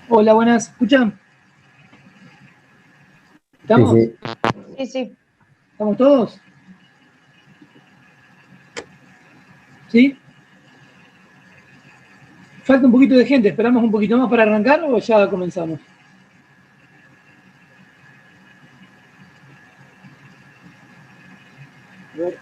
Hola, buenas. ¿Escuchan? Sí, ¿Estamos? sí. Sí, sí. ¿Estamos todos? ¿Sí? Falta un poquito de gente. ¿Esperamos un poquito más para arrancar o ya comenzamos? A ver.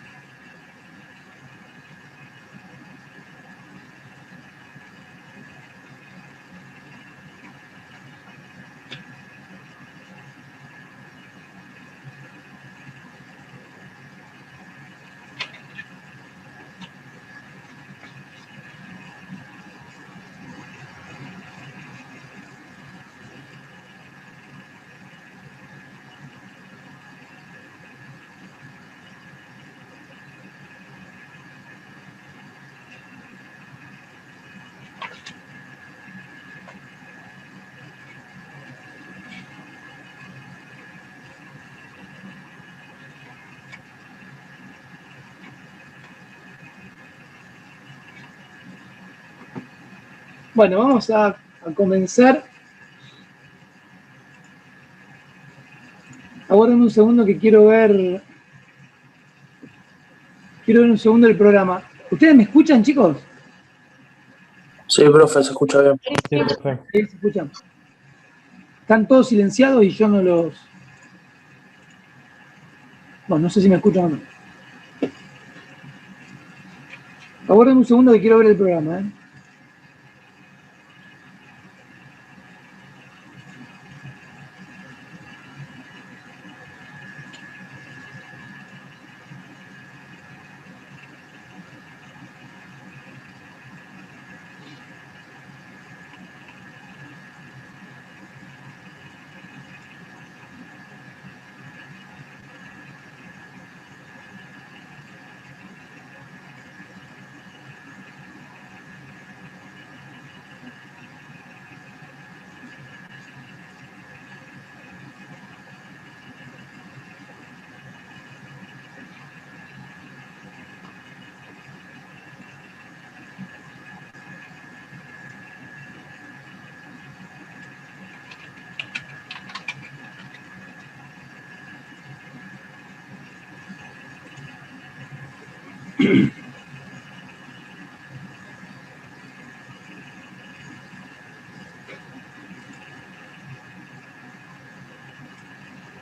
Bueno, vamos a comenzar. Aguarden un segundo que quiero ver un segundo el programa. ¿Ustedes me escuchan, chicos? Sí, profe, se escucha bien. Sí, profe. Sí, se escuchan. Están todos silenciados y yo no los... Bueno, no sé si me escuchan o no. Aguarden un segundo que quiero ver el programa, ¿eh?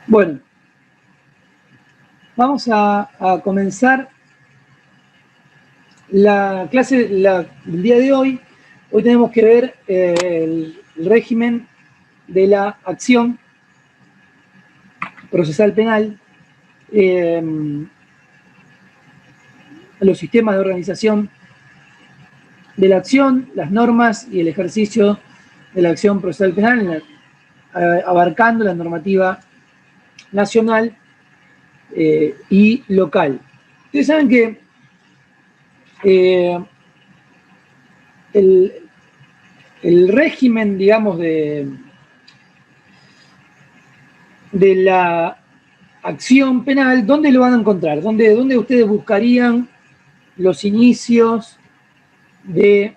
Bueno, vamos a comenzar la clase del día de hoy. Hoy tenemos que ver el régimen de la acción procesal penal, los sistemas de organización de la acción, las normas y el ejercicio de la acción procesal penal, abarcando la normativa nacional y local. Ustedes saben que el régimen, digamos, de la acción penal, ¿dónde lo van a encontrar? ¿Dónde ustedes buscarían los inicios de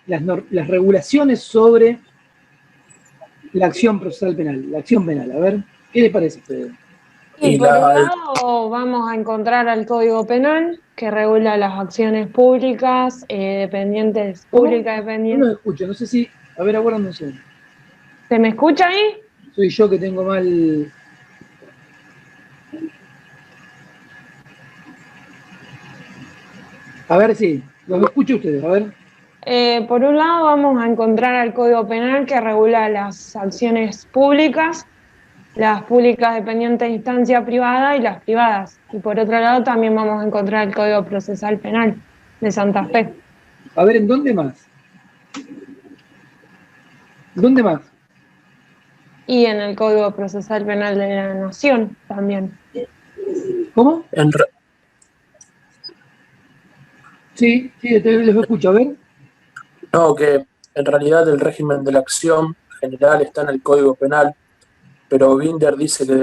las regulaciones sobre la acción procesal penal, la acción penal? A ver, ¿qué les parece a ustedes? Y por un lado vamos a encontrar al Código Penal, que regula las acciones públicas, dependientes, públicas No dependientes. los escucho, no sé si... A ver, aguardan un segundo. ¿Se me escucha ahí? Soy yo que tengo mal... A ver si, los escucho ustedes, a ver. Por un lado vamos a encontrar al Código Penal, que regula las acciones públicas, las públicas dependientes de instancia privada y las privadas. Y por otro lado también vamos a encontrar el Código Procesal Penal de Santa Fe. A ver, ¿en dónde más? ¿Dónde más? Y en el Código Procesal Penal de la Nación también. ¿Cómo? Sí, los escucho, a ver. No, que en realidad el régimen de la acción general está en el Código Penal, pero Binder dice que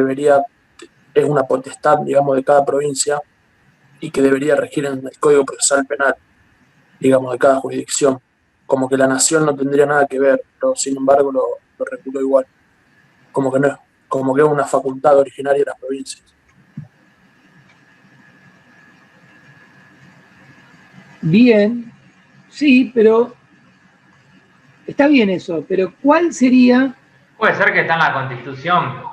es una potestad, digamos, de cada provincia y que debería regir en el Código Procesal Penal, digamos, de cada jurisdicción, como que la nación no tendría nada que ver, pero sin embargo lo reguló igual. Como que no es, como que es una facultad originaria de las provincias. Bien, sí, pero está bien eso, pero ¿cuál sería? Puede ser que está en la Constitución,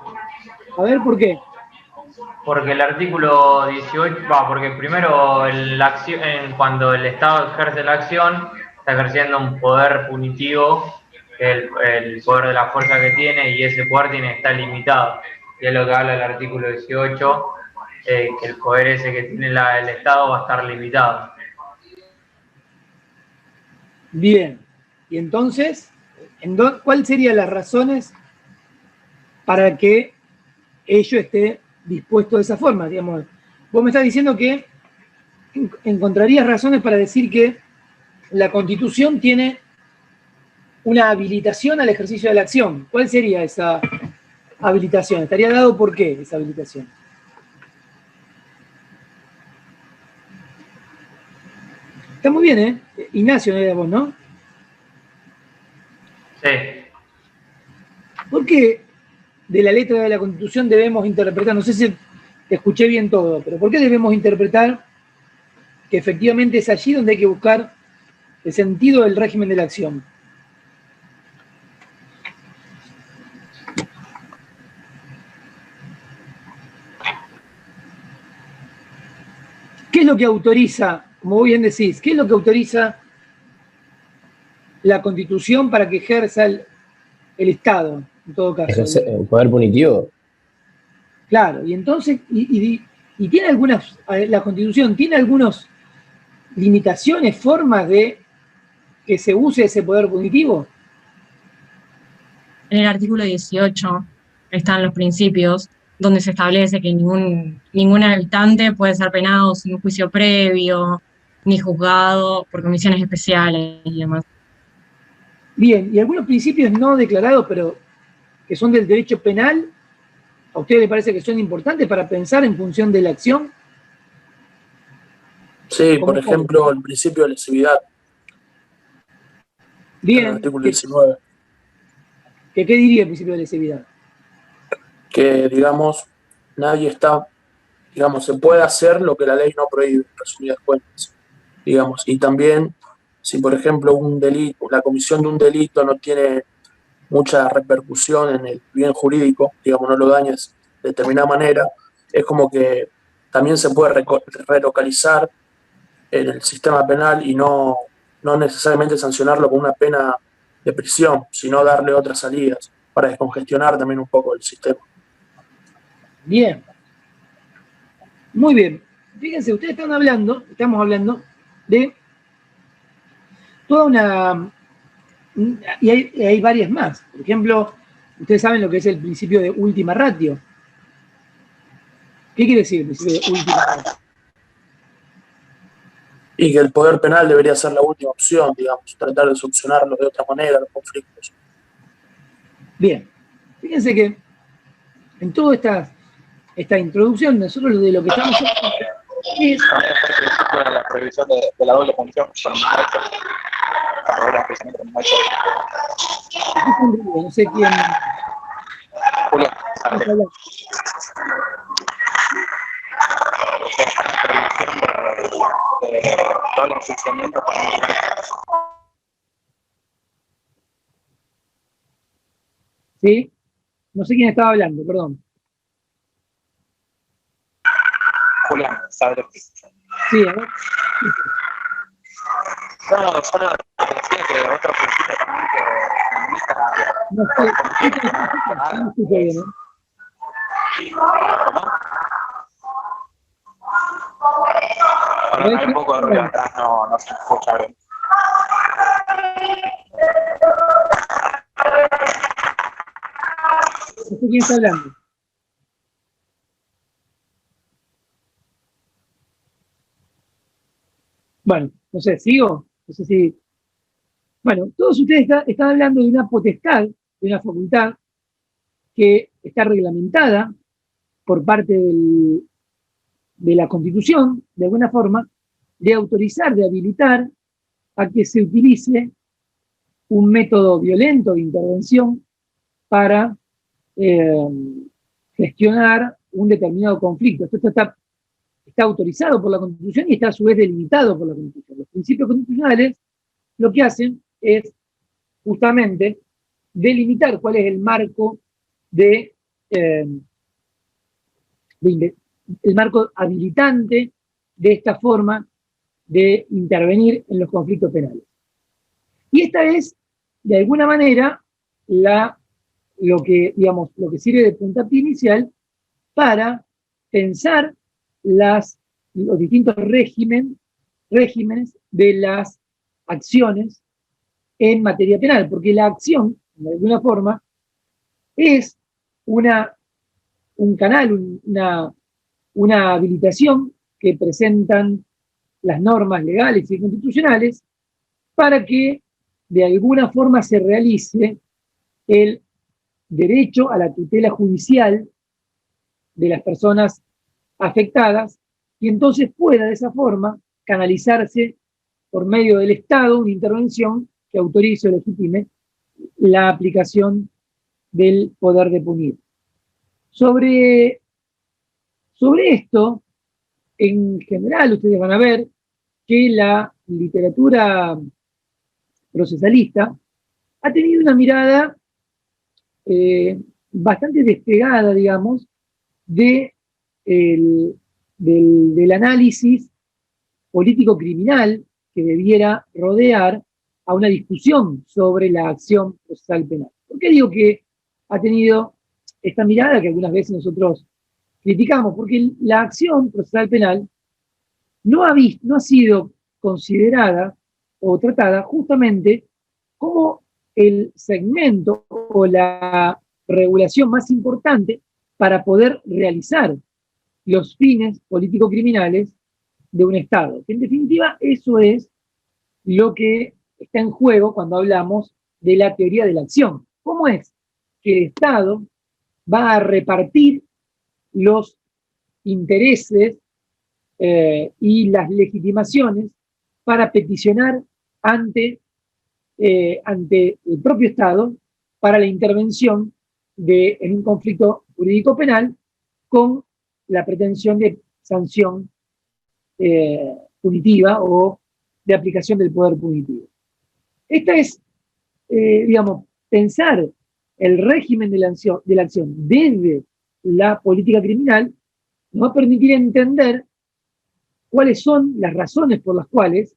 A ver, ¿por qué? porque el artículo 18, porque primero cuando el Estado ejerce la acción, está ejerciendo un poder punitivo, que es el poder de la fuerza que tiene, y ese poder está limitado. Y es lo que habla el artículo 18, que el poder ese que tiene el Estado va a estar limitado. Bien, y entonces, ¿cuáles serían las razones para que ello esté dispuesto de esa forma? Digamos, vos me estás diciendo que encontrarías razones para decir que la Constitución tiene una habilitación al ejercicio de la acción. ¿Cuál sería esa habilitación? ¿Estaría dado por qué esa habilitación? Está muy bien, ¿eh? Ignacio, no era vos, ¿no? Sí. ¿Por qué de la letra de la Constitución debemos interpretar, no sé si te escuché bien todo, pero ¿por qué debemos interpretar que efectivamente es allí donde hay que buscar el sentido del régimen de la acción? ¿Qué es lo que autoriza, como vos bien decís, qué es lo que autoriza la Constitución para que ejerza el Estado, en todo caso? El poder punitivo. Claro, y entonces, y tiene algunas, la Constitución tiene algunas limitaciones, formas de que se use ese poder punitivo. En el artículo 18 están los principios donde se establece que ningún habitante puede ser penado sin un juicio previo, ni juzgado por comisiones especiales y demás. Bien, y algunos principios no declarados, pero que son del derecho penal, ¿a ustedes les parece que son importantes para pensar en función de la acción? Sí, por ejemplo, el principio de lesividad. Bien. En el artículo 19. ¿Qué diría el principio de lesividad? Que, digamos, nadie está, digamos, se puede hacer lo que la ley no prohíbe, en resumidas cuentas. Digamos, y también, si por ejemplo un delito, la comisión de un delito no tiene mucha repercusión en el bien jurídico, digamos, no lo dañes de determinada manera, es como que también se puede relocalizar en el sistema penal y no necesariamente sancionarlo con una pena de prisión, sino darle otras salidas para descongestionar también un poco el sistema. Bien. Muy bien. Fíjense, ustedes estamos hablando de toda una... Y hay varias más. Por ejemplo, ustedes saben lo que es el principio de última ratio. ¿Qué quiere decir el principio de última ratio? Y que el poder penal debería ser la última opción, digamos, tratar de solucionarlo de otra manera, los conflictos. Bien. Fíjense que en toda esta introducción, nosotros de lo que estamos haciendo es... la prohibición de la doble punición. No sé quién... Julio, ¿Sí? No sé quién estaba hablando, perdón. Julián, ¿sabes? Sí, a ver. No, solo decía que otro principio también que No sé bien, ¿no? Hay un poco de ruido atrás, no se escucha bien. No sé quién está hablando. Bueno, no sé, ¿sigo? No sé si... Bueno, todos ustedes están hablando de una potestad, de una facultad que está reglamentada por parte de la Constitución, de alguna forma, de autorizar, de habilitar a que se utilice un método violento de intervención para gestionar un determinado conflicto. Esto está autorizado por la Constitución y está a su vez delimitado por la Constitución. Los principios constitucionales lo que hacen es justamente delimitar cuál es el marco el marco habilitante de esta forma de intervenir en los conflictos penales. Y esta es, de alguna manera, lo que sirve de puntapié inicial para pensar los distintos regímenes de las acciones en materia penal, porque la acción, de alguna forma, es un canal, una habilitación que presentan las normas legales y constitucionales para que de alguna forma se realice el derecho a la tutela judicial de las personas afectadas y entonces pueda de esa forma canalizarse por medio del Estado una intervención que autorice o legitime la aplicación del poder de punir. Sobre esto, en general, ustedes van a ver que la literatura procesalista ha tenido una mirada bastante despegada, digamos, del análisis político-criminal que debiera rodear a una discusión sobre la acción procesal penal. ¿Por qué digo que ha tenido esta mirada que algunas veces nosotros criticamos? Porque la acción procesal penal no ha sido considerada o tratada justamente como el segmento o la regulación más importante para poder realizar los fines político-criminales de un Estado. En definitiva, eso es lo que está en juego cuando hablamos de la teoría de la acción. ¿Cómo es que el Estado va a repartir los intereses y las legitimaciones para peticionar ante el propio Estado para la intervención en un conflicto jurídico penal con la pretensión de sanción punitiva o de aplicación del poder punitivo? Esta es, pensar el régimen de la acción desde la política criminal nos va a permitir entender cuáles son las razones por las cuales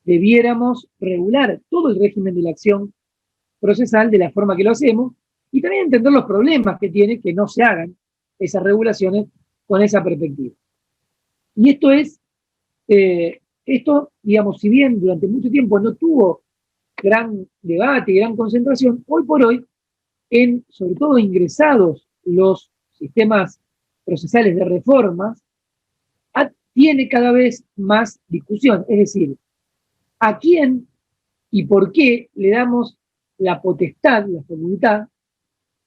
debiéramos regular todo el régimen de la acción procesal de la forma que lo hacemos y también entender los problemas que tiene que no se hagan esas regulaciones con esa perspectiva. Y esto, si bien durante mucho tiempo no tuvo gran debate y gran concentración, hoy por hoy, sobre todo ingresados los sistemas procesales de reformas, tiene cada vez más discusión. Es decir, ¿a quién y por qué le damos la potestad, la facultad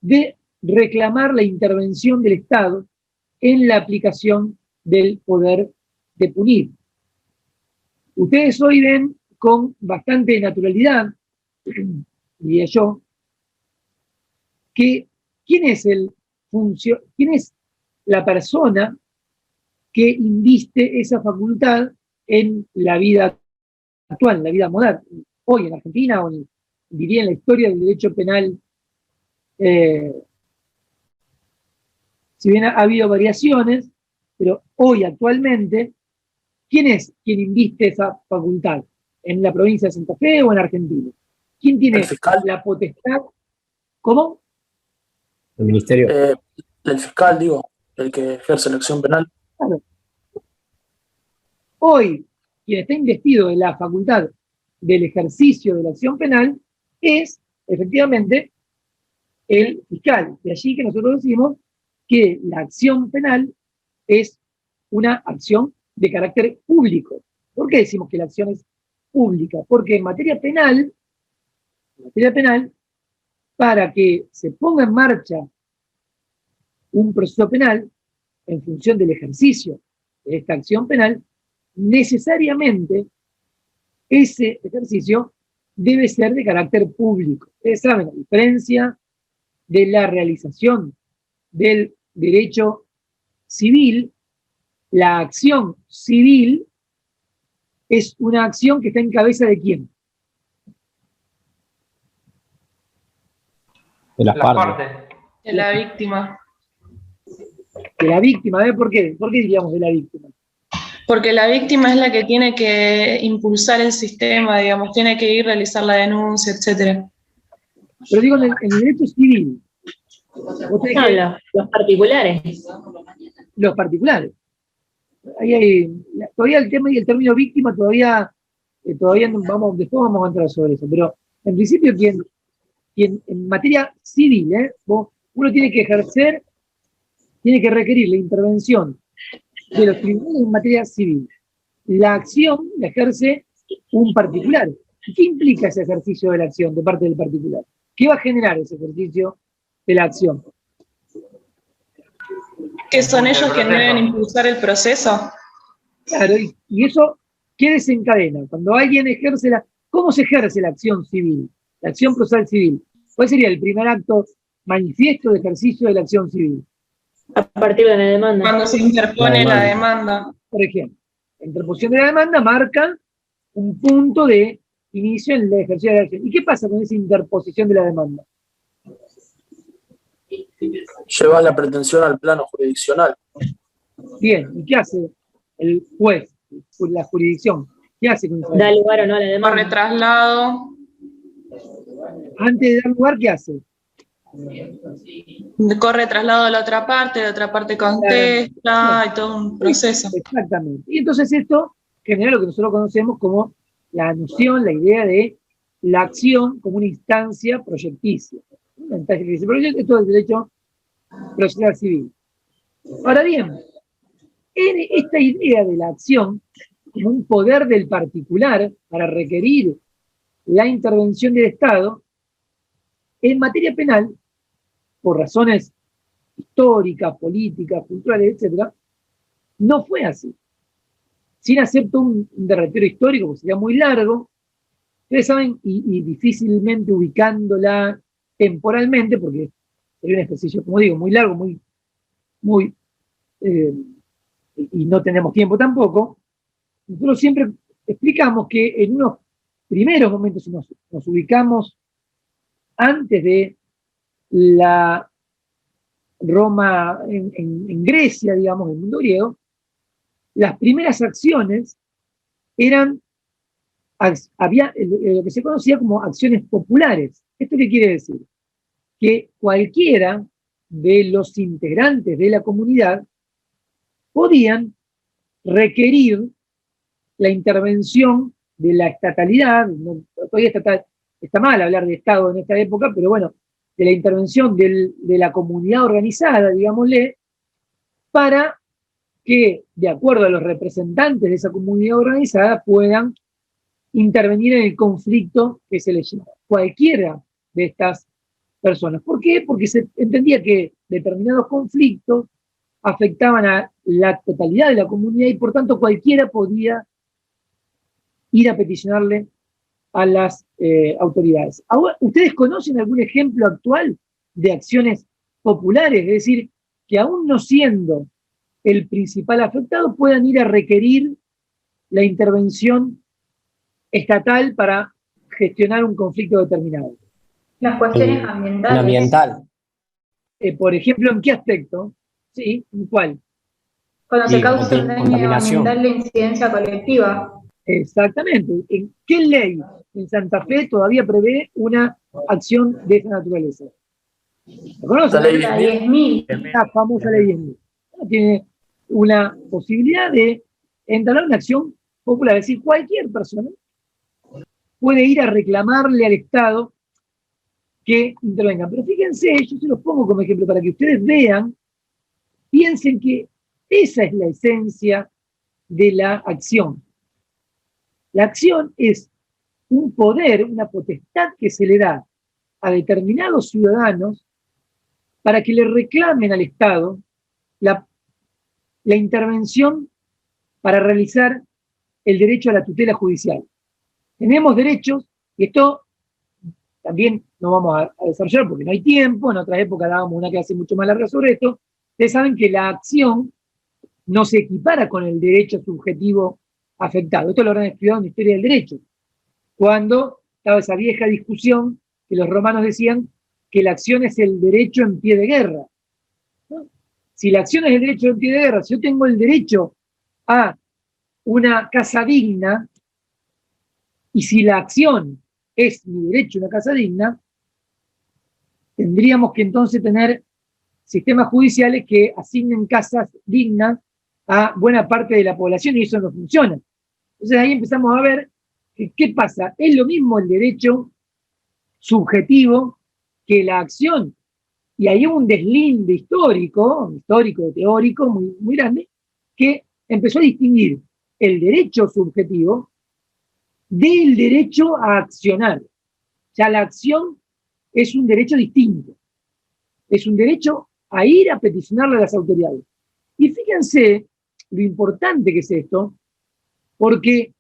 de reclamar la intervención del Estado en la aplicación del poder de punir? Ustedes hoy ven con bastante naturalidad, diría yo, que quién es la persona que inviste esa facultad en la vida actual, en la vida moderna, hoy en Argentina, o diría en la historia del derecho penal. Si bien ha habido variaciones, pero hoy actualmente, ¿quién es quien inviste esa facultad? ¿En la provincia de Santa Fe o en Argentina? ¿Quién tiene la potestad? ¿Cómo? El ministerio. El fiscal, digo, el que ejerce la acción penal. Claro. Hoy, quien está investido de la facultad del ejercicio de la acción penal es, efectivamente, el fiscal. De allí que nosotros decimos que la acción penal es una acción de carácter público. ¿Por qué decimos que la acción es pública? Porque en materia penal, para que se ponga en marcha un proceso penal en función del ejercicio de esta acción penal, necesariamente ese ejercicio debe ser de carácter público. Ustedes saben la diferencia de la realización del derecho civil. La acción civil es una acción que está en cabeza de ¿quién? De las Las partes. partes. De la víctima. De la víctima. A ver, ¿por qué? ¿Por qué diríamos de la víctima? Porque la víctima es la que tiene que impulsar el sistema, digamos, tiene que ir a realizar la denuncia, etcétera. Pero digo, en el derecho civil, vos tenés No, que- los particulares. los particulares. Ahí hay, todavía el tema y el término víctima todavía no vamos, después vamos a entrar sobre eso, pero en principio quien en materia civil, uno tiene que ejercer, tiene que requerir la intervención de los tribunales en materia civil. La acción la ejerce un particular. ¿Qué implica ese ejercicio de la acción de parte del particular? ¿Qué va a generar ese ejercicio de la acción? Que son ellos quienes deben impulsar el proceso. Claro, y eso, ¿qué desencadena? Cuando alguien ejerce ¿cómo se ejerce la acción civil? La acción procesal civil. ¿Cuál sería el primer acto manifiesto de ejercicio de la acción civil? A partir de la demanda. Cuando se interpone la demanda. Por ejemplo, la interposición de la demanda marca un punto de inicio en el ejercicio de la acción. ¿Y qué pasa con esa interposición de la demanda? Lleva la pretensión al plano jurisdiccional. Bien, ¿y qué hace el juez, la jurisdicción? ¿Qué hace con esa Da demanda? lugar o no a la demanda. Corre traslado, Antes de dar lugar, ¿qué hace? corre traslado a la otra parte contesta, y todo un proceso. Exactamente. Y entonces esto genera lo que nosotros conocemos como la noción, la idea de la acción como una instancia proyecticia. Una instancia que dice proyecto, esto es el derecho procesal civil. Ahora bien, en esta idea de la acción como un poder del particular para requerir la intervención del Estado, en materia penal, por razones históricas, políticas, culturales, etc., no fue así. Sin acepto un derrotero histórico, porque sería muy largo, ustedes saben, y difícilmente ubicándola temporalmente, porque sería un ejercicio, como digo, muy largo, y no tenemos tiempo tampoco. Nosotros siempre explicamos que en unos primeros momentos, si nos ubicamos antes de la Roma, en Grecia, digamos, en el mundo griego, las primeras acciones había lo que se conocía como acciones populares. ¿Esto qué quiere decir? Que cualquiera de los integrantes de la comunidad podían requerir la intervención de la estatalidad. Todavía está mal hablar de Estado en esta época, pero bueno, de la intervención de la comunidad organizada, digámosle, para que, de acuerdo a los representantes de esa comunidad organizada, puedan intervenir en el conflicto que se les lleva. Cualquiera de estas personas. ¿Por qué? Porque se entendía que determinados conflictos afectaban a la totalidad de la comunidad y por tanto cualquiera podía ir a peticionarle a las autoridades. Ahora, ¿ustedes conocen algún ejemplo actual de acciones populares? Es decir, que aún no siendo el principal afectado puedan ir a requerir la intervención estatal para gestionar un conflicto determinado. Las cuestiones ambientales. El ambiental. Por ejemplo, ¿en qué aspecto? Sí, ¿en cuál? Cuando se Y causa un daño contaminación. ambiental de incidencia colectiva. Exactamente. ¿En qué ley en Santa Fe todavía prevé una acción de esa naturaleza? ¿La conocen? La ley La 10.000. 10.000. La famosa ley 10.000. Tiene una posibilidad de entablar una acción popular. Es decir, cualquier persona puede ir a reclamarle al Estado que intervenga. Pero fíjense, yo se los pongo como ejemplo para que ustedes vean, piensen que esa es la esencia de la acción. La acción es un poder, una potestad que se le da a determinados ciudadanos para que le reclamen al Estado la intervención para realizar el derecho a la tutela judicial. Tenemos derechos Y esto también no vamos a desarrollar porque no hay tiempo, en otra época dábamos una clase mucho más larga sobre esto. Ustedes saben que la acción no se equipara con el derecho subjetivo afectado. Esto lo habrán estudiado en la historia del derecho, cuando estaba esa vieja discusión que los romanos decían que la acción es el derecho en pie de guerra, ¿no? Si la acción es el derecho en pie de guerra, si yo tengo el derecho a una casa digna, y si la acción es mi derecho a una casa digna, tendríamos que entonces tener sistemas judiciales que asignen casas dignas a buena parte de la población, y eso no funciona. Entonces ahí empezamos a ver que, ¿qué pasa? Es lo mismo el derecho subjetivo que la acción. Y hay un deslinde histórico, teórico, muy, muy grande, que empezó a distinguir el derecho subjetivo del derecho a accionar. Ya la acción es un derecho distinto. Es un derecho a ir a peticionarle a las autoridades. Y fíjense lo importante que es esto, porque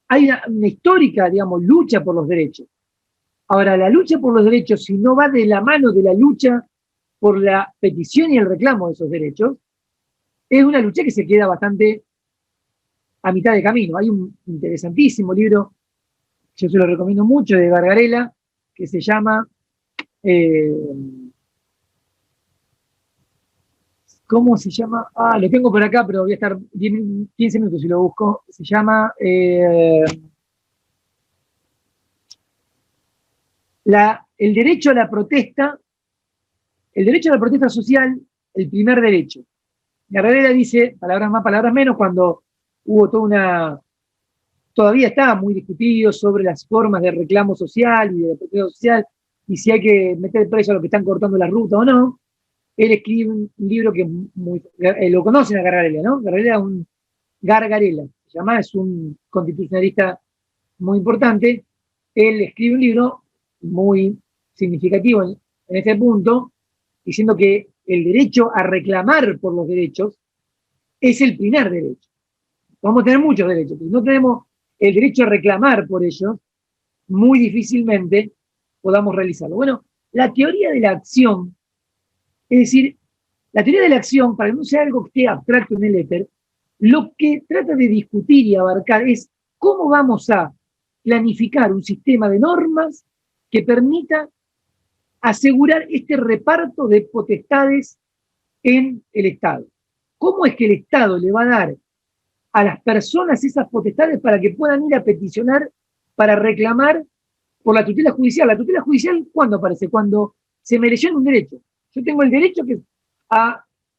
hay una histórica, digamos, lucha por los derechos. Ahora, la lucha por los derechos, si no va de la mano de la lucha por la petición y el reclamo de esos derechos, es una lucha que se queda bastante a mitad de camino. Hay un interesantísimo libro, yo se lo recomiendo mucho, de Gargarella, que se llama... ¿cómo se llama? Ah, lo tengo por acá, pero voy a estar 15 minutos si lo busco. Se llama el derecho a la protesta, el derecho a la protesta social, el primer derecho. Gargarella dice, palabras más, palabras menos, cuando hubo todavía estaba muy discutido sobre las formas de reclamo social y de protesta social, y si hay que meter preso a los que están cortando la ruta o no. Él escribe un libro que lo conocen a Gargarella, ¿no? Gargarella, se llama, es un constitucionalista muy importante. Él escribe un libro muy significativo en este punto, diciendo que el derecho a reclamar por los derechos es el primer derecho. Vamos a tener muchos derechos, pero si no tenemos el derecho a reclamar por ellos, muy difícilmente podamos realizarlo. Bueno, la teoría de la acción, es decir, la teoría de la acción, para que no sea algo que esté abstracto en el éter, lo que trata de discutir y abarcar es cómo vamos a planificar un sistema de normas que permita asegurar este reparto de potestades en el Estado. ¿Cómo es que el Estado le va a dar a las personas esas potestades para que puedan ir a peticionar, para reclamar por la tutela judicial? La tutela judicial, ¿cuándo aparece? Cuando se me lesiona un derecho. Yo tengo el derecho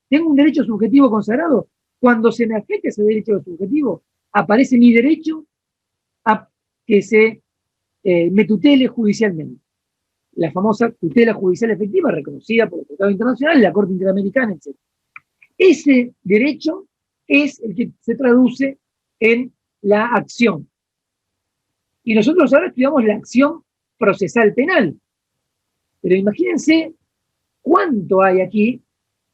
tengo un derecho subjetivo consagrado. Cuando se me afecta ese derecho subjetivo, aparece mi derecho a que me tutele judicialmente. La famosa tutela judicial efectiva, reconocida por el Tratado Internacional, la Corte Interamericana, etc. Ese derecho es el que se traduce en la acción. Y nosotros ahora estudiamos la acción procesal penal. Pero imagínense cuánto hay aquí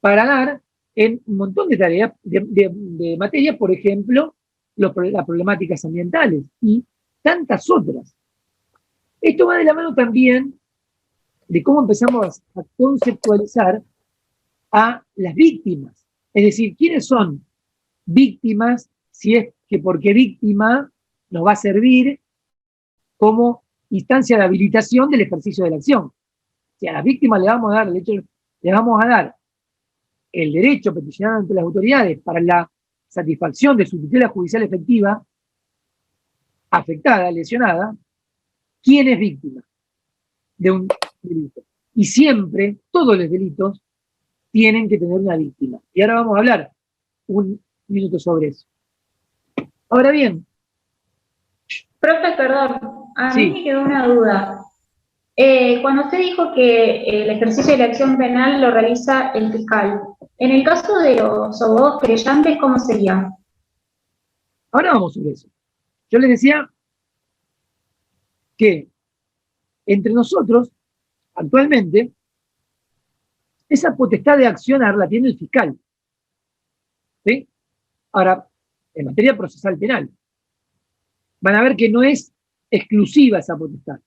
para dar en un montón de tareas, de materias, por ejemplo, las problemáticas ambientales y tantas otras. Esto va de la mano también de cómo empezamos a conceptualizar a las víctimas. Es decir, ¿quiénes son víctimas? Si es que porque víctima nos va a servir como instancia de habilitación del ejercicio de la acción. Si a las víctimas le vamos a dar el derecho a peticionar ante las autoridades para la satisfacción de su tutela judicial efectiva, afectada, lesionada, ¿quién es víctima de un delito? Y siempre, todos los delitos tienen que tener una víctima. Y ahora vamos a hablar un minuto sobre eso. Ahora bien. Profe, perdón, a Sí. mí me quedó una duda. Cuando usted dijo que el ejercicio de la acción penal lo realiza el fiscal, en el caso de los abogados querellantes, ¿cómo sería? Ahora vamos sobre eso. Yo les decía que entre nosotros, actualmente, esa potestad de accionar la tiene el fiscal. ¿Sí? Ahora, en materia procesal penal, van a ver que no es exclusiva esa potestad.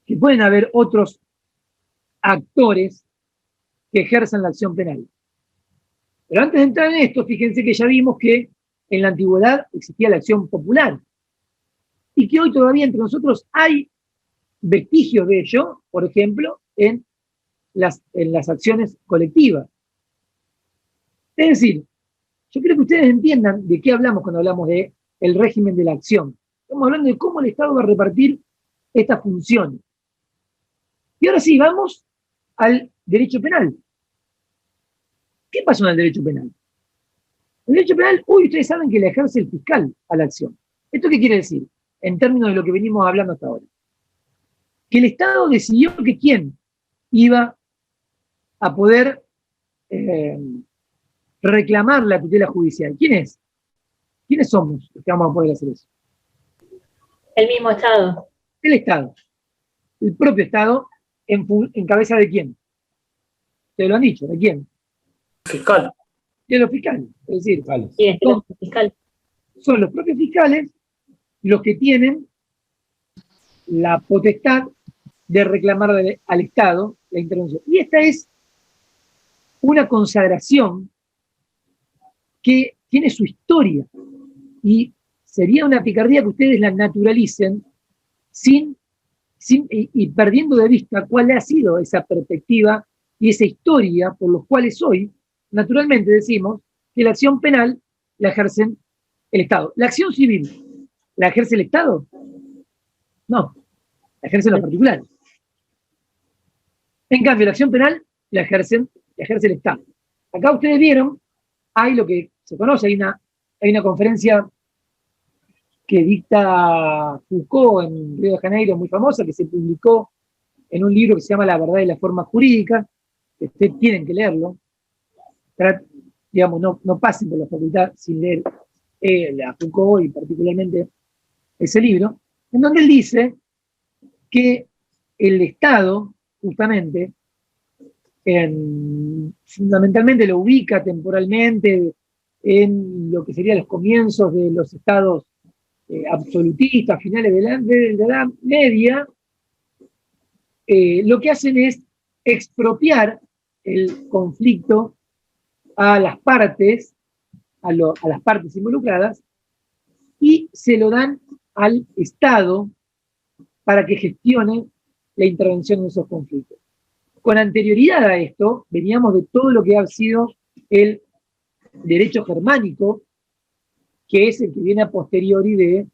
Que pueden haber otros actores que ejerzan la acción penal. Pero antes de entrar en esto, fíjense que ya vimos que en la antigüedad existía la acción popular y que hoy todavía entre nosotros hay vestigios de ello, por ejemplo, en las acciones colectivas. Es decir, yo creo que ustedes entiendan de qué hablamos cuando hablamos de el régimen de la acción. Estamos hablando de cómo el Estado va a repartir estas funciones. Y ahora sí, vamos al derecho penal. ¿Qué pasó en el derecho penal? El derecho penal, hoy ustedes saben que le ejerce el fiscal a la acción. ¿Esto qué quiere decir? En términos de lo que venimos hablando hasta ahora. Que el Estado decidió que quién iba a poder reclamar la tutela judicial. ¿Quién es? ¿Quiénes somos los que vamos a poder hacer eso? El mismo Estado. El Estado. El propio Estado en cabeza de quién. Ustedes lo han dicho, ¿de quién? Fiscal. De los fiscales. Es decir, Sí, fiscal. Son los propios fiscales los que tienen la potestad de reclamar al Estado la intervención. Y esta es una consagración que tiene su historia y sería una picardía que ustedes la naturalicen y perdiendo de vista cuál ha sido esa perspectiva y esa historia por los cuales hoy, naturalmente decimos que la acción penal la ejercen el Estado. La acción civil, ¿la ejerce el Estado? No, la ejercen los particulares. En cambio, la acción penal la ejerce el Estado. Acá ustedes vieron, hay lo que se conoce, hay una conferencia que dicta Foucault en Río de Janeiro, muy famosa, que se publicó en un libro que se llama La verdad y la forma jurídica, que ustedes tienen que leerlo. Digamos, no pasen por la facultad sin leer a Foucault y particularmente ese libro, en donde él dice que el Estado, justamente, fundamentalmente lo ubica temporalmente en lo que serían los comienzos de los estados absolutistas, finales de la Edad Media, lo que hacen es expropiar el conflicto a las partes, a las partes involucradas, y se lo dan al Estado para que gestione la intervención en esos conflictos. Con anterioridad a esto, veníamos de todo lo que ha sido el derecho germánico, que es el que viene a posteriori del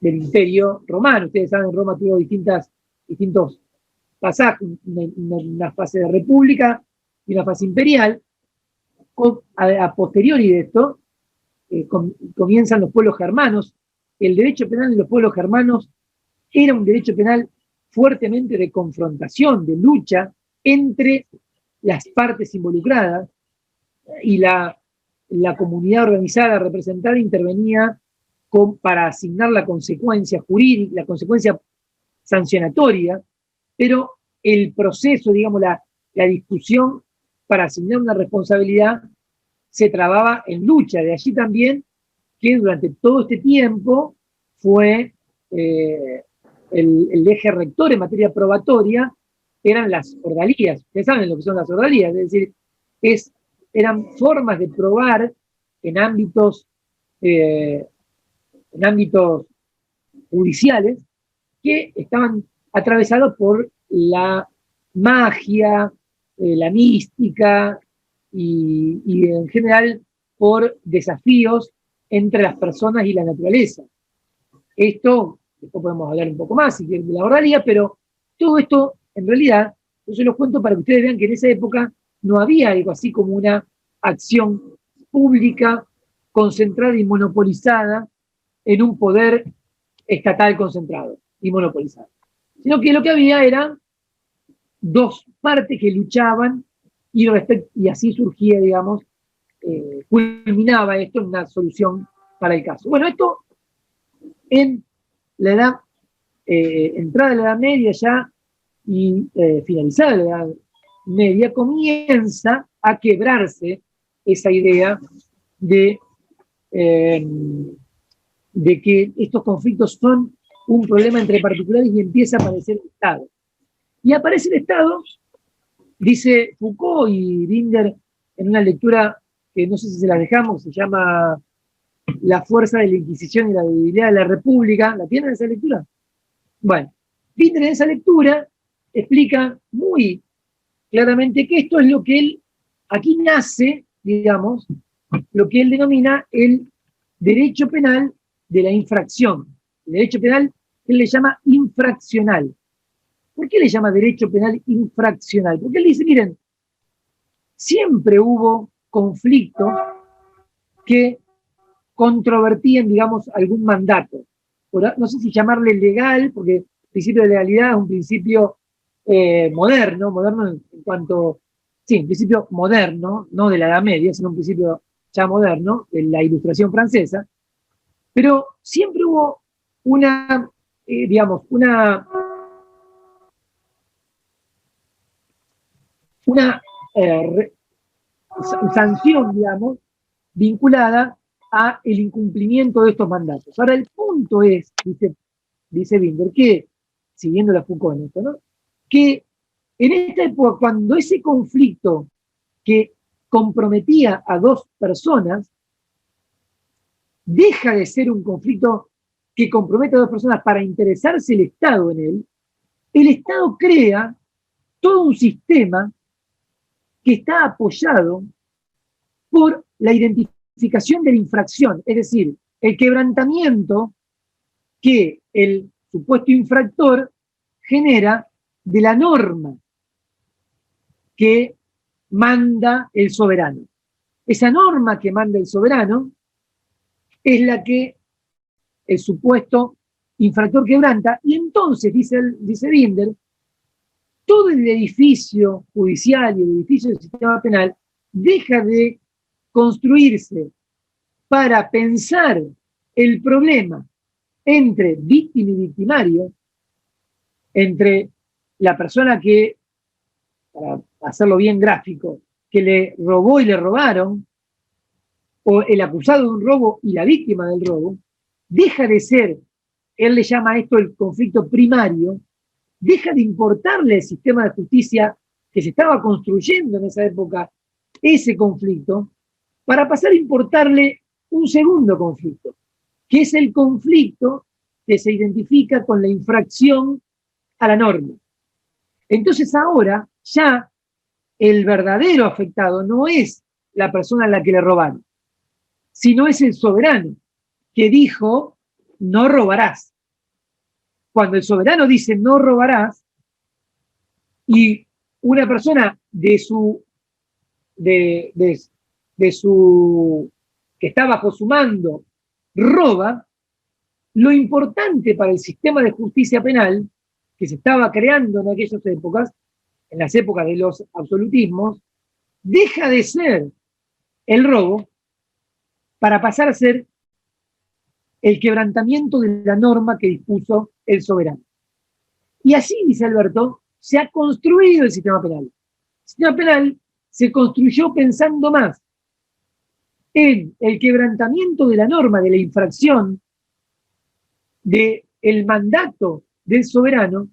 Imperio Romano. Ustedes saben, Roma tuvo distintos pasajes, una fase de república y una fase imperial. A posteriori de esto, comienzan los pueblos germanos. El derecho penal de los pueblos germanos era un derecho penal fuertemente de confrontación, de lucha entre las partes involucradas, y la comunidad organizada representada intervenía para asignar la consecuencia jurídica, la consecuencia sancionatoria, pero el proceso, digamos, la discusión para asignar una responsabilidad se trababa en lucha. De allí también que durante todo este tiempo fue el eje rector en materia probatoria eran las ordalías. Ustedes saben lo que son las ordalías, es decir, eran formas de probar en ámbitos judiciales que estaban atravesados por la magia, la mística y en general por desafíos entre las personas y la naturaleza. Esto, después podemos hablar un poco más si quieren de la ordalía, pero todo esto, en realidad, yo se los cuento para que ustedes vean que en esa época no había algo así como una acción pública concentrada y monopolizada en un poder estatal concentrado y monopolizado, sino que lo que había eran dos partes que luchaban y así surgía, digamos, culminaba esto en una solución para el caso. Bueno, esto en la edad, entrada de la Edad Media ya y finalizada la Edad Media, comienza a quebrarse esa idea de de que estos conflictos son un problema entre particulares y empieza a aparecer el Estado. Y aparece el Estado, dice Foucault y Binder en una lectura que no sé si se la dejamos, se llama La fuerza de la Inquisición y la debilidad de la República. ¿La tienen esa lectura? Bueno, Binder en esa lectura explica muy claramente que esto es lo que él, aquí nace, digamos, lo que él denomina el derecho penal de la infracción. El derecho penal él le llama infraccional. ¿Por qué le llama derecho penal infraccional? Porque él dice, miren, siempre hubo conflictos que controvertían, digamos, algún mandato. No sé si llamarle legal, porque el principio de legalidad es un principio moderno en cuanto, sí, un principio moderno, no de la Edad Media, sino un principio ya moderno, de la Ilustración francesa, pero siempre hubo una, digamos, una sanción, digamos, vinculada a el incumplimiento de estos mandatos. Ahora, el punto es, dice Binder, que, siguiendo la Foucault en esto, ¿no?, que en esta época, cuando ese conflicto que comprometía a dos personas, deja de ser un conflicto que compromete a dos personas para interesarse el Estado en él, el Estado crea todo un sistema que está apoyado por la identificación de la infracción, es decir, el quebrantamiento que el supuesto infractor genera de la norma que manda el soberano. Esa norma que manda el soberano es la que el supuesto infractor quebranta, y entonces, dice Binder, todo el edificio judicial y el edificio del sistema penal deja de construirse para pensar el problema entre víctima y victimario, entre la persona que, para hacerlo bien gráfico, que le robó y le robaron, o el acusado de un robo y la víctima del robo, deja de ser, él le llama a esto el conflicto primario, deja de importarle el sistema de justicia que se estaba construyendo en esa época, ese conflicto, para pasar a importarle un segundo conflicto, que es el conflicto que se identifica con la infracción a la norma. Entonces ahora ya el verdadero afectado no es la persona a la que le robaron, sino es el soberano, que dijo, no robarás. Cuando el soberano dice, no robarás, y una persona que está bajo su mando roba, lo importante para el sistema de justicia penal que se estaba creando en aquellas épocas, en las épocas de los absolutismos, deja de ser el robo para pasar a ser el quebrantamiento de la norma que dispuso el soberano. Y así, dice Alberto, se ha construido el sistema penal. El sistema penal se construyó pensando más en el quebrantamiento de la norma, de la infracción, del mandato del soberano,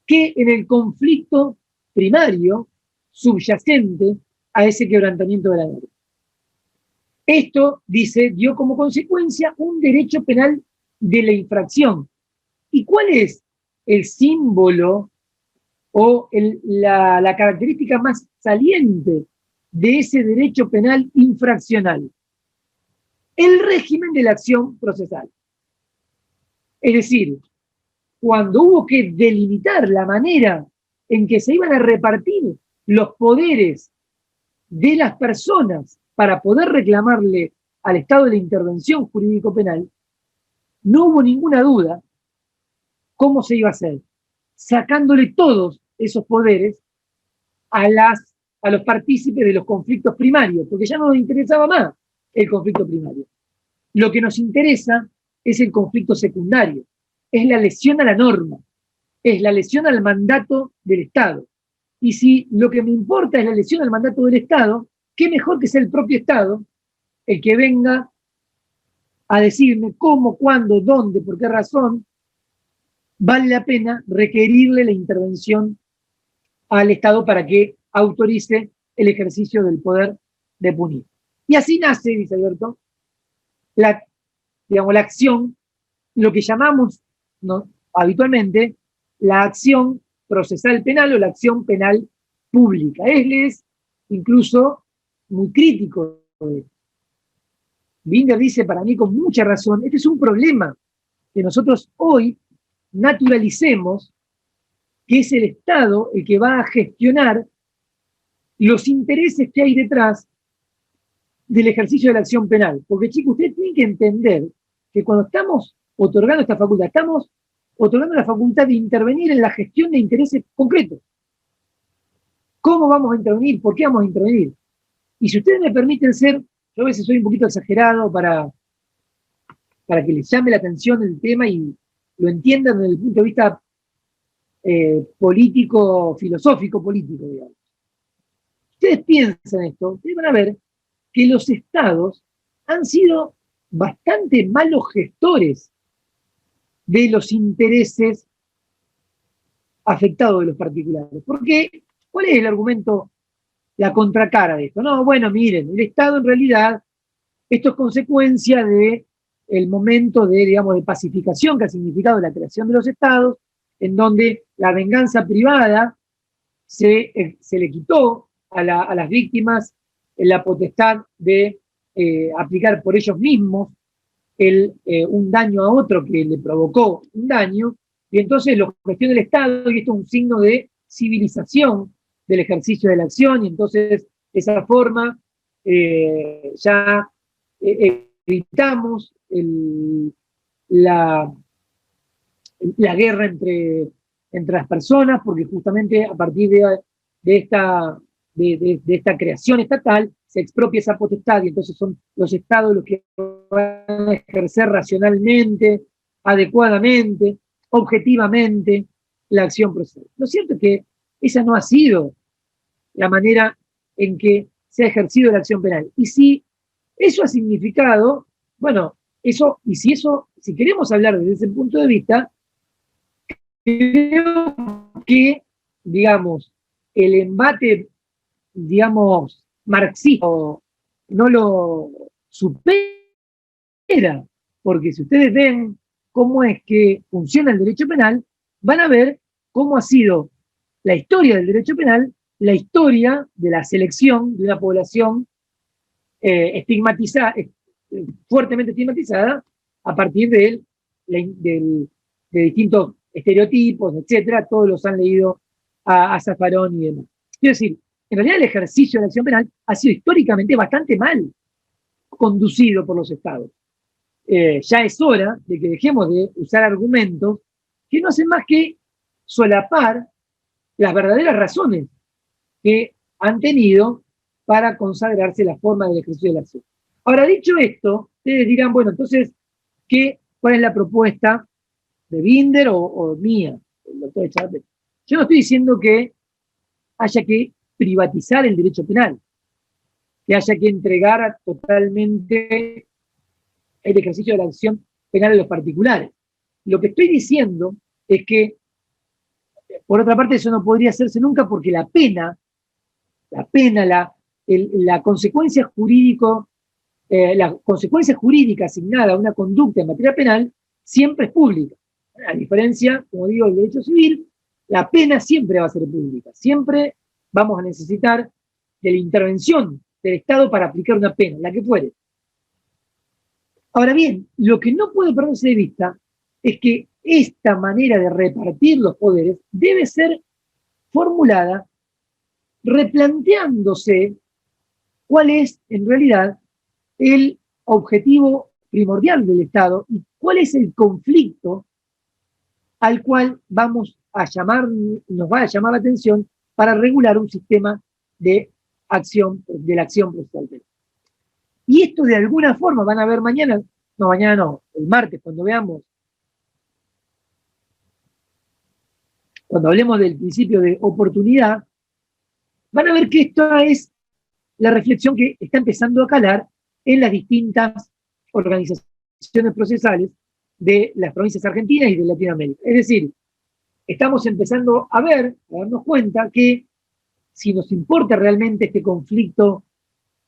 que en el conflicto primario subyacente a ese quebrantamiento de la norma. Esto, dice, dio como consecuencia un derecho penal de la infracción. ¿Y cuál es el símbolo o la característica más saliente de ese derecho penal infraccional? El régimen de la acción procesal. Es decir, cuando hubo que delimitar la manera en que se iban a repartir los poderes de las personas para poder reclamarle al Estado de la intervención jurídico-penal, no hubo ninguna duda cómo se iba a hacer, sacándole todos esos poderes a los partícipes de los conflictos primarios, porque ya no nos interesaba más el conflicto primario. Lo que nos interesa es el conflicto secundario, es la lesión a la norma, es la lesión al mandato del Estado. Y si lo que me importa es la lesión al mandato del Estado, qué mejor que sea el propio Estado el que venga a decirme cómo, cuándo, dónde, por qué razón vale la pena requerirle la intervención al Estado para que autorice el ejercicio del poder de punir. Y así nace, dice Alberto, la acción, lo que llamamos, ¿no?, habitualmente la acción procesal penal o la acción penal pública. Él es incluso muy crítico de esto. Binder dice, para mí con mucha razón, este es un problema que nosotros hoy naturalicemos, que es el Estado el que va a gestionar los intereses que hay detrás del ejercicio de la acción penal. Porque, chicos, ustedes tienen que entender que cuando estamos otorgando esta facultad, estamos otorgando la facultad de intervenir en la gestión de intereses concretos. ¿Cómo vamos a intervenir? ¿Por qué vamos a intervenir? Y si ustedes me permiten ser, yo a veces soy un poquito exagerado para que les llame la atención el tema y lo entiendan desde el punto de vista político, filosófico, político, digamos. Ustedes piensan esto, ustedes van a ver que los estados han sido bastante malos gestores de los intereses afectados de los particulares. Porque, ¿cuál es el argumento, la contracara de esto? No, bueno, miren, el Estado en realidad, esto es consecuencia de el momento de, digamos, de pacificación que ha significado la creación de los estados, en donde la venganza privada se le quitó a las víctimas la potestad de aplicar por ellos mismos un daño a otro que le provocó un daño, y entonces lo gestiona el Estado, y esto es un signo de civilización del ejercicio de la acción, y entonces de esa forma ya evitamos la guerra entre las personas, porque justamente a partir de esta creación estatal se expropia esa potestad, y entonces son los estados los que van a ejercer racionalmente, adecuadamente, objetivamente la acción procesal. Lo cierto es que esa no ha sido la manera en que se ha ejercido la acción penal. Y si eso ha significado, bueno, si queremos hablar desde ese punto de vista, creo que, digamos, el embate, digamos, marxista no lo supera, porque si ustedes ven cómo es que funciona el derecho penal, van a ver cómo ha sido la historia del derecho penal, la historia de la selección de una población fuertemente estigmatizada a partir de distintos estereotipos, etcétera. Todos los han leído a Zaffaroni y demás. Quiero decir, en realidad el ejercicio de la acción penal ha sido históricamente bastante mal conducido por los estados. Ya es hora de que dejemos de usar argumentos que no hacen más que solapar las verdaderas razones que han tenido para consagrarse la forma del ejercicio de la acción. Ahora, dicho esto, ustedes dirán, bueno, entonces, ¿cuál es la propuesta de Binder o mía, el doctor Echarte? Yo no estoy diciendo que haya que privatizar el derecho penal, que haya que entregar totalmente el ejercicio de la acción penal a los particulares. Lo que estoy diciendo es que, por otra parte, eso no podría hacerse nunca porque la consecuencia jurídica asignada a una conducta en materia penal siempre es pública. A diferencia, como digo, del derecho civil, la pena siempre va a ser pública. Siempre vamos a necesitar de la intervención del Estado para aplicar una pena, la que fuere. Ahora bien, lo que no puede perderse de vista es que esta manera de repartir los poderes debe ser formulada replanteándose cuál es en realidad el objetivo primordial del Estado y cuál es el conflicto al cual nos va a llamar la atención para regular un sistema de la acción procesal penal. Y esto de alguna forma van a ver el martes, cuando hablemos del principio de oportunidad, van a ver que esta es la reflexión que está empezando a calar en las distintas organizaciones acciones procesales de las provincias argentinas y de Latinoamérica. Es decir, estamos empezando a darnos cuenta que si nos importa realmente este conflicto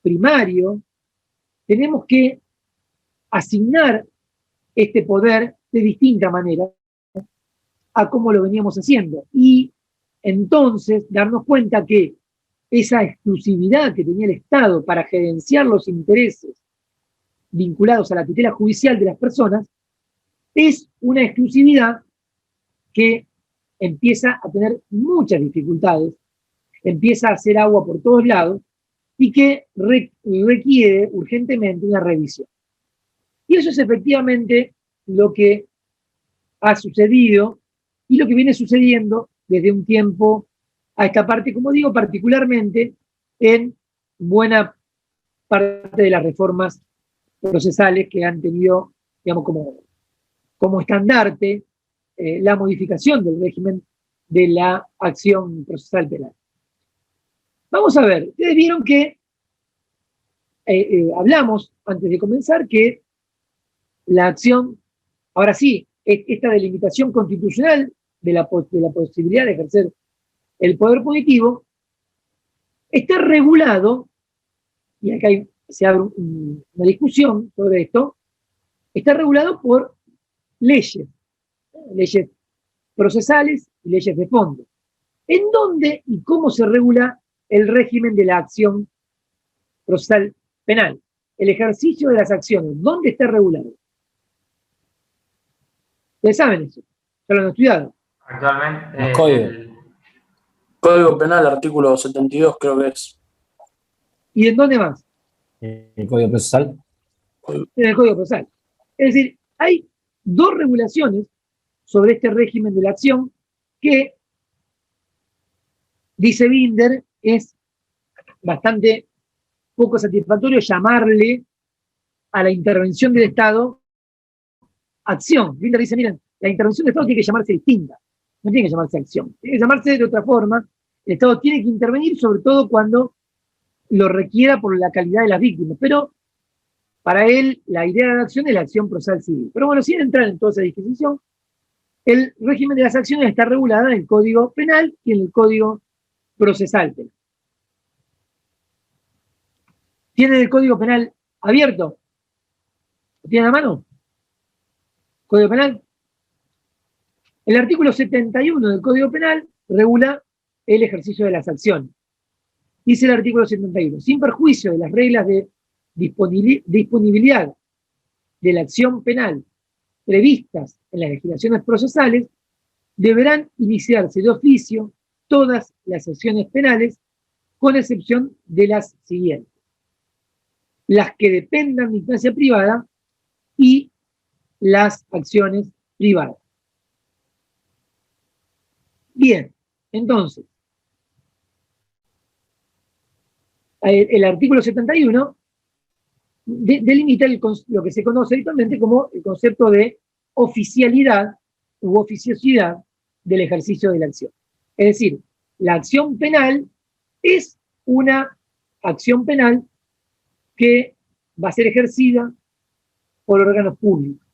primario, tenemos que asignar este poder de distinta manera a cómo lo veníamos haciendo. Y entonces darnos cuenta que esa exclusividad que tenía el Estado para gerenciar los intereses vinculados a la tutela judicial de las personas es una exclusividad que empieza a tener muchas dificultades, empieza a hacer agua por todos lados y que requiere urgentemente una revisión. Y eso es efectivamente lo que ha sucedido y lo que viene sucediendo desde un tiempo a esta parte, como digo, particularmente en buena parte de las reformas procesales que han tenido, digamos, como estandarte la modificación del régimen de la acción procesal penal. Vamos a ver, ustedes vieron que hablamos antes de comenzar que la acción, ahora sí, esta delimitación constitucional de la posibilidad de ejercer el poder punitivo, está regulado, y acá se abre una discusión sobre esto, está regulado por leyes procesales y leyes de fondo. ¿En dónde y cómo se regula el régimen de la acción procesal penal? El ejercicio de las acciones, ¿dónde está regulado? Ustedes saben eso, ya lo han estudiado. Actualmente, Los códigos. Código Penal, artículo 72, creo que es. ¿Y en dónde más? El Código Procesal. En el Código Procesal. Es decir, hay dos regulaciones sobre este régimen de la acción que, dice Binder, es bastante poco satisfactorio llamarle a la intervención del Estado acción. Binder dice, miren, la intervención del Estado tiene que llamarse distinta, no tiene que llamarse acción, tiene que llamarse de otra forma. El Estado tiene que intervenir, sobre todo cuando lo requiera por la calidad de las víctimas, pero para él la idea de la acción es la acción procesal civil. Pero bueno, sin entrar en toda esa disquisición, el régimen de las acciones está regulado en el Código Penal y en el Código Procesal Penal. ¿Tienen el Código Penal abierto? ¿Lo tienen a mano? Código Penal. El artículo 71 del Código Penal regula el ejercicio de las acciones. Dice el artículo 71, sin perjuicio de las reglas de disponibilidad de la acción penal previstas en las legislaciones procesales, deberán iniciarse de oficio todas las acciones penales, con excepción de las siguientes: las que dependan de instancia privada y las acciones privadas. Bien, entonces, el artículo 71 delimita lo que se conoce habitualmente como el concepto de oficialidad u oficiosidad del ejercicio de la acción. Es decir, la acción penal es una acción penal que va a ser ejercida por órganos públicos.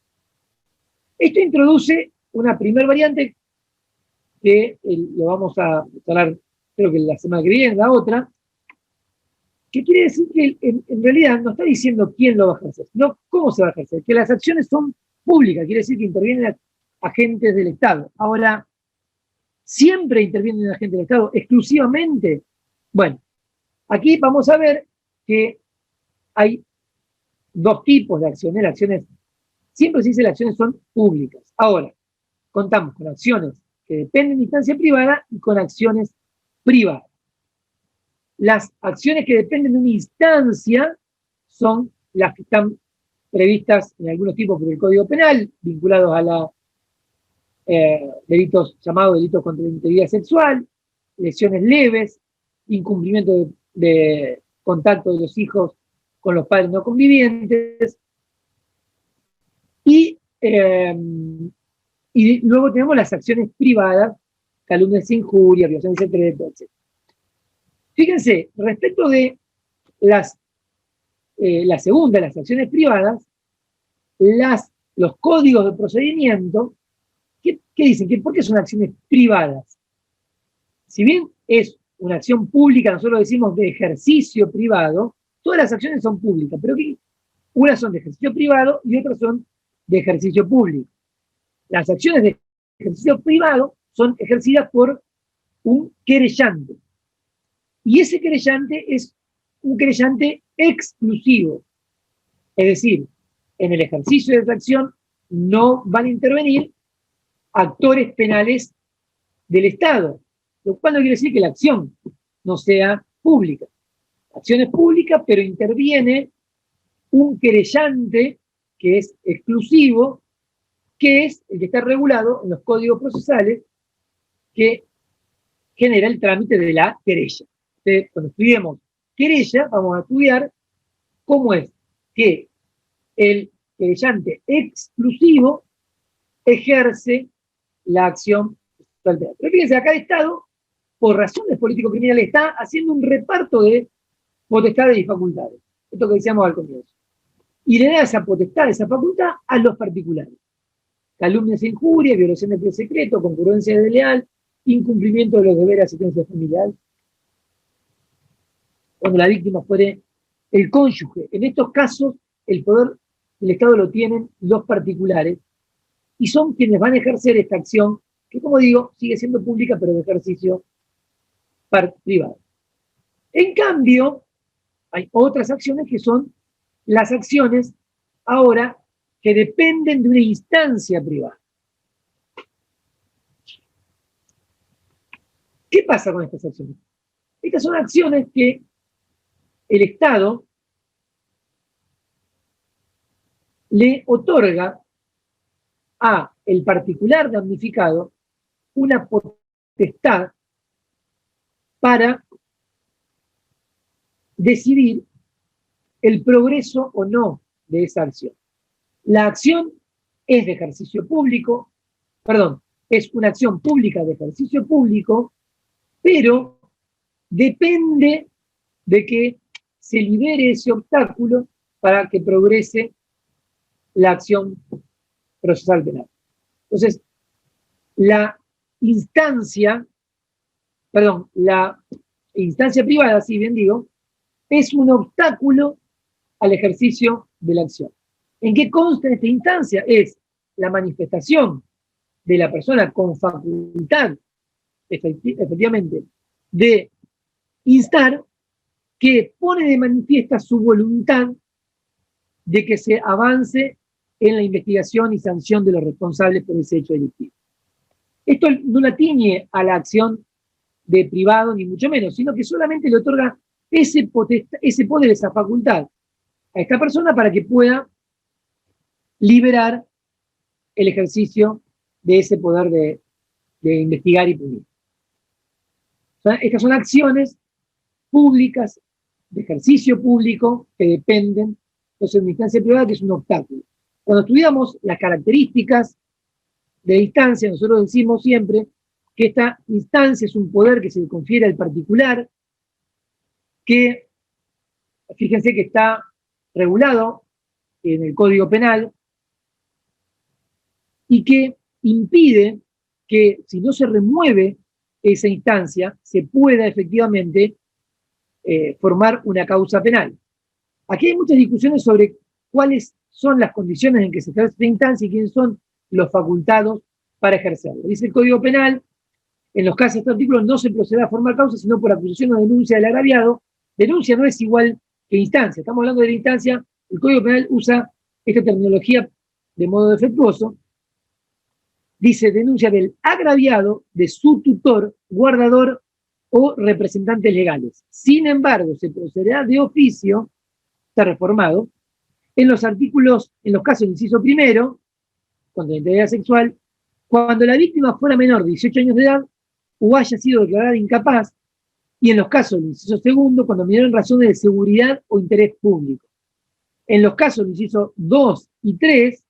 Esto introduce una primera variante que lo vamos a hablar, creo que la semana que viene, la otra, que quiere decir que en realidad no está diciendo quién lo va a ejercer, sino cómo se va a ejercer, que las acciones son públicas, quiere decir que intervienen agentes del Estado. Ahora, ¿siempre intervienen agentes del Estado exclusivamente? Bueno, aquí vamos a ver que hay dos tipos de acciones. Las acciones, siempre se dice que las acciones son públicas. Ahora, contamos con acciones que dependen de instancia privada y con acciones privadas. Las acciones que dependen de una instancia son las que están previstas en algunos tipos por el Código Penal, vinculados a la delitos llamados delitos contra la integridad sexual, lesiones leves, incumplimiento de contacto de los hijos con los padres no convivientes, y luego tenemos las acciones privadas, calumnias, injurias, violaciones de secreto, etc. Fíjense, respecto de la segunda, las acciones privadas, los códigos de procedimiento, ¿qué dicen? ¿Por qué son acciones privadas? Si bien es una acción pública, nosotros decimos de ejercicio privado, todas las acciones son públicas, pero unas son de ejercicio privado y otras son de ejercicio público. Las acciones de ejercicio privado son ejercidas por un querellante. Y ese querellante es un querellante exclusivo. Es decir, en el ejercicio de esa acción no van a intervenir actores penales del Estado, lo cual no quiere decir que la acción no sea pública. La acción es pública, pero interviene un querellante que es exclusivo, que es el que está regulado en los códigos procesales que genera el trámite de la querella. Entonces, cuando estudiemos querella, vamos a estudiar cómo es que el querellante exclusivo ejerce la acción penal. Pero fíjense, acá el Estado, por razones político-criminales, está haciendo un reparto de potestades y facultades. Esto que decíamos al comienzo. Y le da esa potestad, esa facultad a los particulares. Calumnias e injurias, violación del secreto, concurrencia desleal, incumplimiento de los deberes de asistencia familiar. Cuando la víctima fuere el cónyuge. En estos casos, el poder del Estado lo tienen los particulares y son quienes van a ejercer esta acción, que como digo, sigue siendo pública, pero de ejercicio privado. En cambio, hay otras acciones que son las acciones ahora que dependen de una instancia privada. ¿Qué pasa con estas acciones? Estas son acciones que el Estado le otorga a el particular damnificado una potestad para decidir el progreso o no de esa acción. La acción es de ejercicio público, es una acción pública de ejercicio público, pero depende de que se libere ese obstáculo para que progrese la acción procesal penal. Entonces, la instancia privada, si bien digo, es un obstáculo al ejercicio de la acción. ¿En qué consta esta instancia? Es la manifestación de la persona con facultad, efectivamente, de instar, que pone de manifiesta su voluntad de que se avance en la investigación y sanción de los responsables por ese hecho delictivo. Esto no la tiñe a la acción de privado, ni mucho menos, sino que solamente le otorga ese poder, esa facultad a esta persona para que pueda liberar el ejercicio de ese poder de investigar y punir. O sea, estas son acciones públicas, de ejercicio público, que dependen de una instancia privada, que es un obstáculo. Cuando estudiamos las características de la instancia, nosotros decimos siempre que esta instancia es un poder que se le confiere al particular, que, fíjense que está regulado en el Código Penal, y que impide que, si no se remueve esa instancia, se pueda efectivamente formar una causa penal. Aquí hay muchas discusiones sobre cuáles son las condiciones en que se ejerce esta instancia y quiénes son los facultados para ejercerlo. Dice el Código Penal, en los casos de este artículo no se procederá a formar causa, sino por acusación o denuncia del agraviado. Denuncia no es igual que instancia. Estamos hablando de la instancia, el Código Penal usa esta terminología de modo defectuoso. Dice denuncia del agraviado, de su tutor, guardador o representantes legales. Sin embargo, se procederá de oficio, está reformado, en los casos del inciso primero, contra la integridad sexual, cuando la víctima fuera menor de 18 años de edad o haya sido declarada incapaz, y en los casos del inciso segundo, cuando vinieron razones de seguridad o interés público. En los casos del inciso 2 y 3,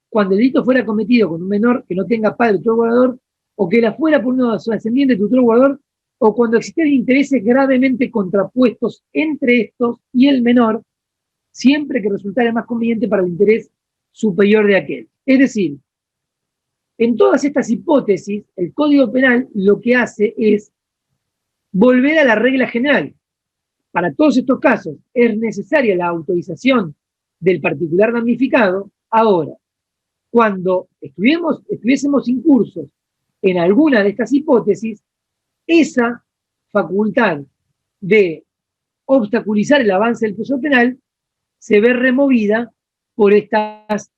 cuando el delito fuera cometido con un menor que no tenga padre, tutor, guardador, o que la fuera por uno de sus ascendientes, tutor, guardador, o cuando existen intereses gravemente contrapuestos entre estos y el menor, siempre que resultara más conveniente para el interés superior de aquel. Es decir, en todas estas hipótesis, el Código Penal lo que hace es volver a la regla general. Para todos estos casos es necesaria la autorización del particular damnificado. Ahora, cuando estuviésemos incursos en alguna de estas hipótesis, esa facultad de obstaculizar el avance del proceso penal se ve removida por estas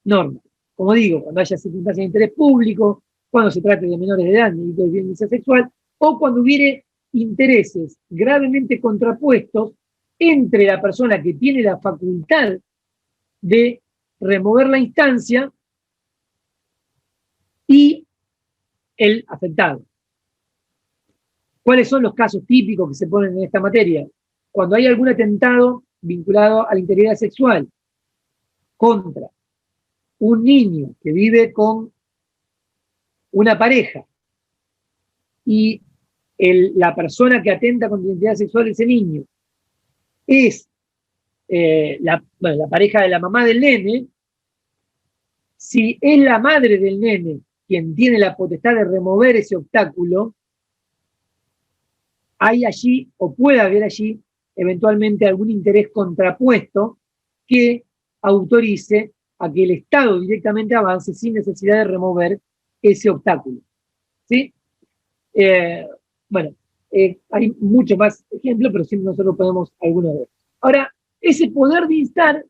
normas. Como digo, cuando haya circunstancias de interés público, cuando se trate de menores de edad, delitos de violencia sexual, o cuando hubiere intereses gravemente contrapuestos entre la persona que tiene la facultad de remover la instancia y el afectado. ¿Cuáles son los casos típicos que se ponen en esta materia? Cuando hay algún atentado vinculado a la integridad sexual contra un niño que vive con una pareja y la persona que atenta contra la integridad sexual de ese niño es la pareja de la mamá del nene, si es la madre del nene quien tiene la potestad de remover ese obstáculo, hay allí, o puede haber allí, eventualmente algún interés contrapuesto que autorice a que el Estado directamente avance sin necesidad de remover ese obstáculo. ¿Sí? Hay muchos más ejemplos, pero siempre nosotros ponemos algunos de ellos. Ahora, ese poder de instar,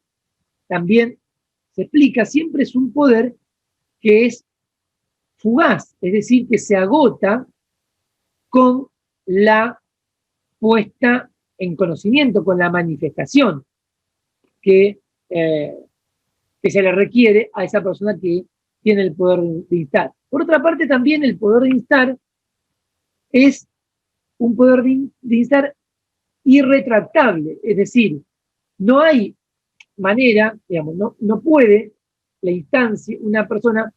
también se explica, siempre es un poder que es fugaz, es decir, que se agota con la puesta en conocimiento, con la manifestación que se le requiere a esa persona que tiene el poder de instar. Por otra parte, también el poder de instar es un poder de instar irretractable, es decir, no hay manera, digamos, no puede la instancia, una persona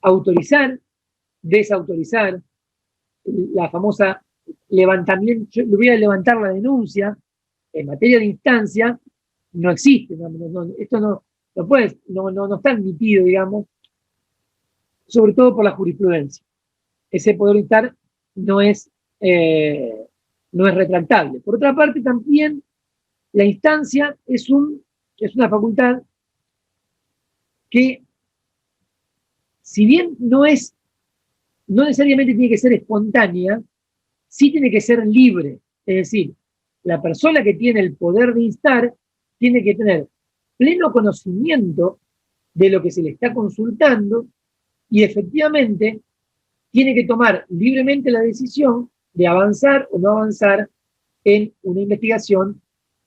autorizar, desautorizar, la famosa levantamiento, yo le voy a levantar la denuncia, en materia de instancia, no existe, esto no puede, no está admitido, digamos, sobre todo por la jurisprudencia. Ese poder de instar no es retractable. Por otra parte, también la instancia es una facultad que, si bien no necesariamente tiene que ser espontánea, sí tiene que ser libre. Es decir, la persona que tiene el poder de instar tiene que tener pleno conocimiento de lo que se le está consultando y efectivamente tiene que tomar libremente la decisión de avanzar o no avanzar en una investigación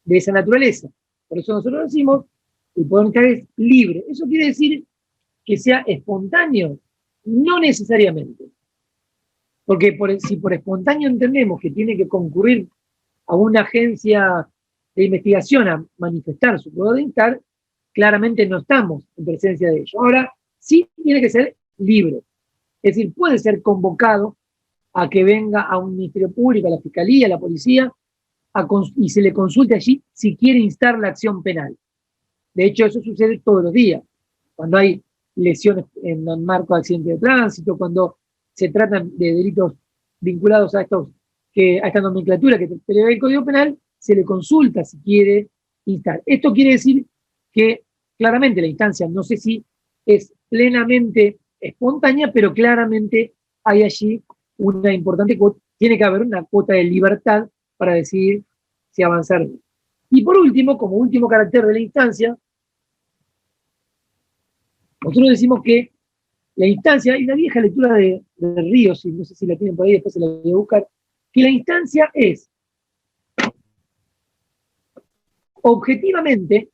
de esa naturaleza. Por eso nosotros decimos que el poder de instar es libre. ¿Eso quiere decir que sea espontáneo? No necesariamente. Porque si por espontáneo entendemos que tiene que concurrir a una agencia de investigación a manifestar su poder de instar, claramente no estamos en presencia de ello. Ahora, sí tiene que ser libre. Es decir, puede ser convocado a que venga a un ministerio público, a la fiscalía, a la policía, y se le consulte allí si quiere instar la acción penal. De hecho, eso sucede todos los días. Cuando hay lesiones en el marco de accidentes de tránsito, cuando se tratan de delitos vinculados a esta nomenclatura que prevé el Código Penal, se le consulta si quiere instar. Esto quiere decir que claramente la instancia, no sé si es plenamente espontánea, pero claramente hay allí una importante cuota, tiene que haber una cuota de libertad para decidir si avanzar. Y por último, como último carácter de la instancia, nosotros decimos que la instancia, hay una vieja lectura de Ríos, y no sé si la tienen por ahí, después se la voy a buscar, que la instancia es objetivamente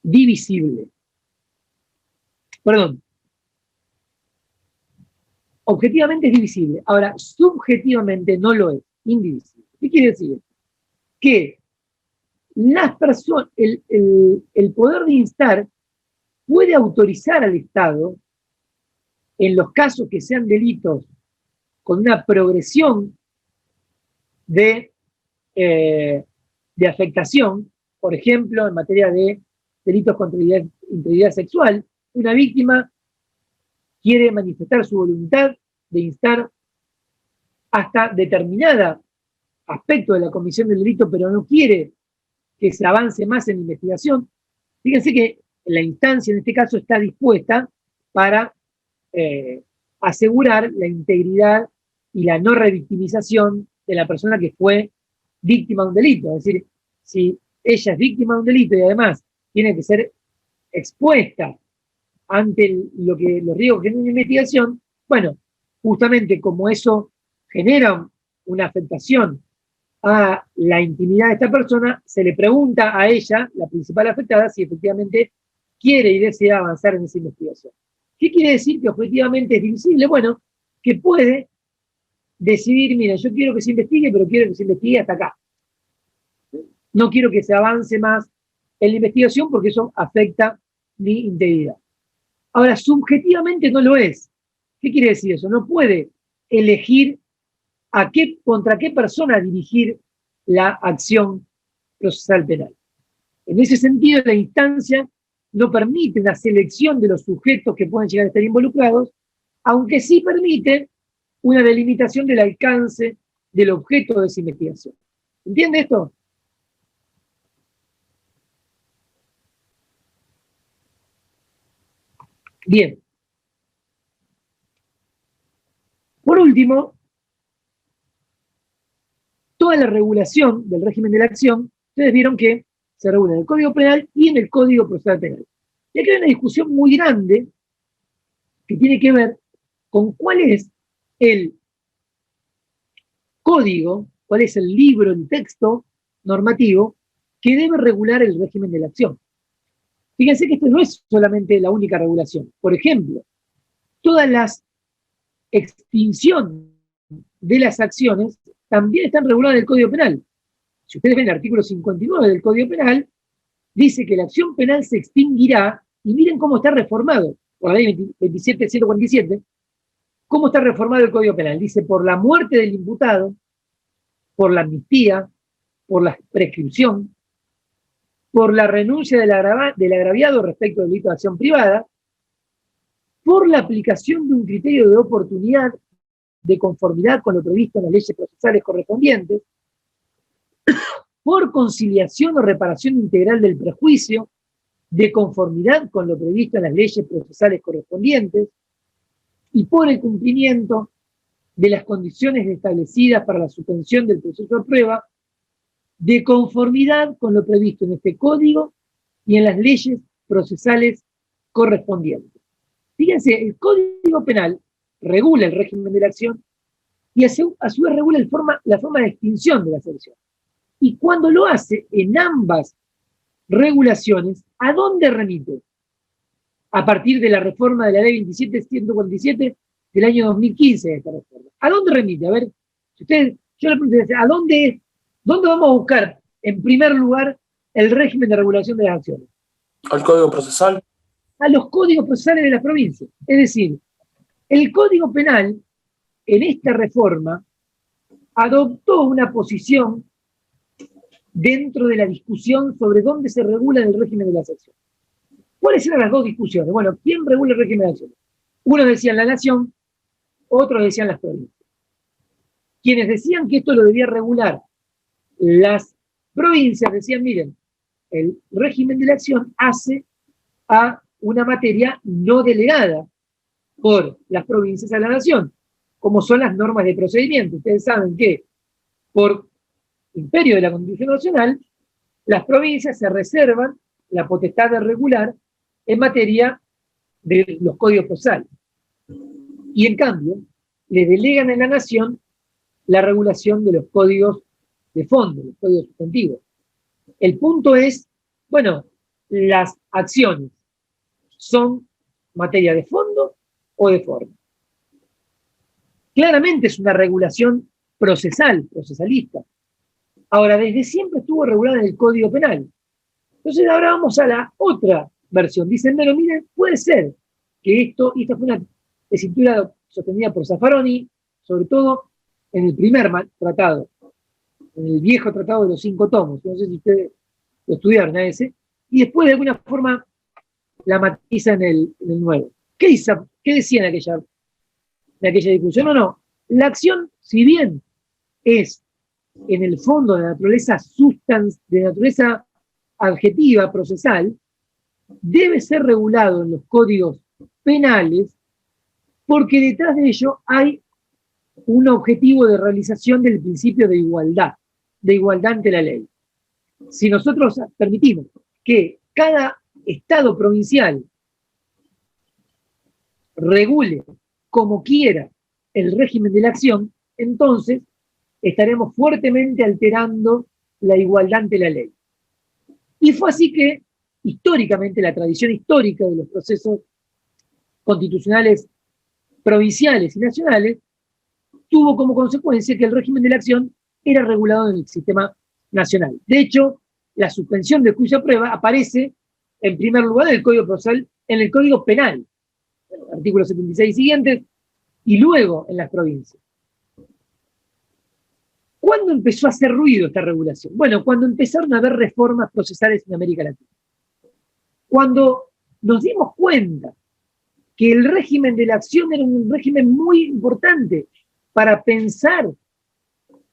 divisible. Perdón. Objetivamente es divisible. Ahora, subjetivamente no lo es, indivisible. ¿Qué quiere decir? Que las personas, el poder de instar puede autorizar al Estado, en los casos que sean delitos con una progresión de afectación, por ejemplo, en materia de delitos contra la integridad sexual. Una víctima quiere manifestar su voluntad de instar hasta determinado aspecto de la comisión del delito, pero no quiere que se avance más en la investigación. Fíjense que la instancia en este caso está dispuesta para asegurar la integridad y la no revictimización de la persona que fue víctima de un delito. Es decir, si ella es víctima de un delito y además tiene que ser expuesta ante los riesgos que tiene una investigación, bueno, justamente como eso genera una afectación a la intimidad de esta persona, se le pregunta a ella, la principal afectada, si efectivamente quiere y desea avanzar en esa investigación. ¿Qué quiere decir que objetivamente es divisible? Bueno, que puede decidir, mira, yo quiero que se investigue, pero quiero que se investigue hasta acá. No quiero que se avance más en la investigación porque eso afecta mi integridad. Ahora, subjetivamente no lo es. ¿Qué quiere decir eso? No puede elegir contra qué persona dirigir la acción procesal penal. En ese sentido, la instancia no permite una selección de los sujetos que pueden llegar a estar involucrados, aunque sí permite una delimitación del alcance del objeto de esa investigación. ¿Entiende esto? Bien. Por último, toda la regulación del régimen de la acción, ustedes vieron que se regula en el Código Penal y en el Código Procesal Penal. Y aquí hay una discusión muy grande que tiene que ver con cuál es el código, cuál es el libro, el texto normativo que debe regular el régimen de la acción. Fíjense que esto no es solamente la única regulación. Por ejemplo, todas las extinción de las acciones también están reguladas en el Código Penal. Si ustedes ven el artículo 59 del Código Penal, dice que la acción penal se extinguirá, y miren cómo está reformado por la ley 27.147, cómo está reformado el Código Penal. Dice, por la muerte del imputado, por la amnistía, por la prescripción, por la renuncia del agraviado respecto del delito de acción privada, por la aplicación de un criterio de oportunidad de conformidad con lo previsto en las leyes procesales correspondientes, por conciliación o reparación integral del prejuicio, de conformidad con lo previsto en las leyes procesales correspondientes, y por el cumplimiento de las condiciones establecidas para la suspensión del proceso de prueba, de conformidad con lo previsto en este código y en las leyes procesales correspondientes. Fíjense, el Código Penal regula el régimen de la acción y a su vez regula la forma de extinción de la sanción. Y cuando lo hace en ambas regulaciones, ¿a dónde remite? A partir de la reforma de la ley 27.147 del año 2015 de esta reforma. ¿A dónde remite? A ver, si ustedes, yo le pregunto, ¿a dónde vamos a buscar en primer lugar el régimen de regulación de las acciones? Al Código Procesal. A los códigos procesales de las provincias. Es decir, el Código Penal, en esta reforma, adoptó una posición dentro de la discusión sobre dónde se regula el régimen de las acciones. ¿Cuáles eran las dos discusiones? Bueno, ¿quién regula el régimen de acciones? Unos decían la nación, otros decían las provincias. Quienes decían que esto lo debía regular las provincias decían, miren, el régimen de la acción hace a una materia no delegada por las provincias a la nación, como son las normas de procedimiento. Ustedes saben que por imperio de la Constitución Nacional, las provincias se reservan la potestad de regular en materia de los códigos procesales. Y en cambio, le delegan a la nación la regulación de los códigos de fondo, los códigos sustantivos. El punto es, bueno, las acciones son materia de fondo o de forma. Claramente es una regulación procesalista. Ahora, desde siempre estuvo regulada en el Código Penal. Entonces ahora vamos a la otra versión. Dicen, bueno, miren, puede ser que esta fue una tesitura sostenida por Zaffaroni, sobre todo en el primer tratado, en el viejo tratado de los 5 tomos, no sé si ustedes lo estudiaron a ese, y después de alguna forma la matiza en el nuevo. ¿Qué decía en aquella discusión? No, la acción, si bien es en el fondo de naturaleza adjetiva, procesal, debe ser regulado en los códigos penales porque detrás de ello hay un objetivo de realización del principio de igualdad ante la ley. Si nosotros permitimos que cada Estado provincial regule como quiera el régimen de la acción, entonces estaremos fuertemente alterando la igualdad ante la ley. Y fue así que, históricamente, la tradición histórica de los procesos constitucionales provinciales y nacionales tuvo como consecuencia que el régimen de la acción era regulado en el sistema nacional. De hecho, la suspensión del juicio a prueba aparece en primer lugar en el Código Procesal, en el Código Penal, artículos 76 y siguientes, y luego en las provincias. ¿Cuándo empezó a hacer ruido esta regulación? Bueno, cuando empezaron a haber reformas procesales en América Latina. Cuando nos dimos cuenta que el régimen de la acción era un régimen muy importante para pensar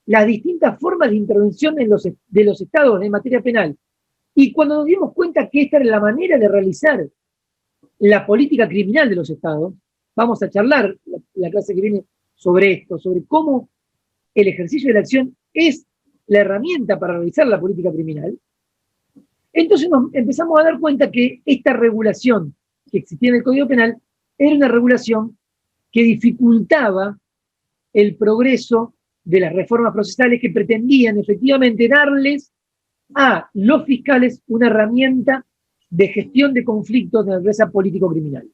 las distintas formas de intervención de los estados en materia penal. Y cuando nos dimos cuenta que esta era la manera de realizar la política criminal de los estados, vamos a charlar la clase que viene sobre esto, sobre cómo el ejercicio de la acción es la herramienta para realizar la política criminal. Entonces nos empezamos a dar cuenta que esta regulación que existía en el Código Penal era una regulación que dificultaba el progreso de las reformas procesales que pretendían efectivamente darles a los fiscales una herramienta de gestión de conflictos de naturaleza político-criminal.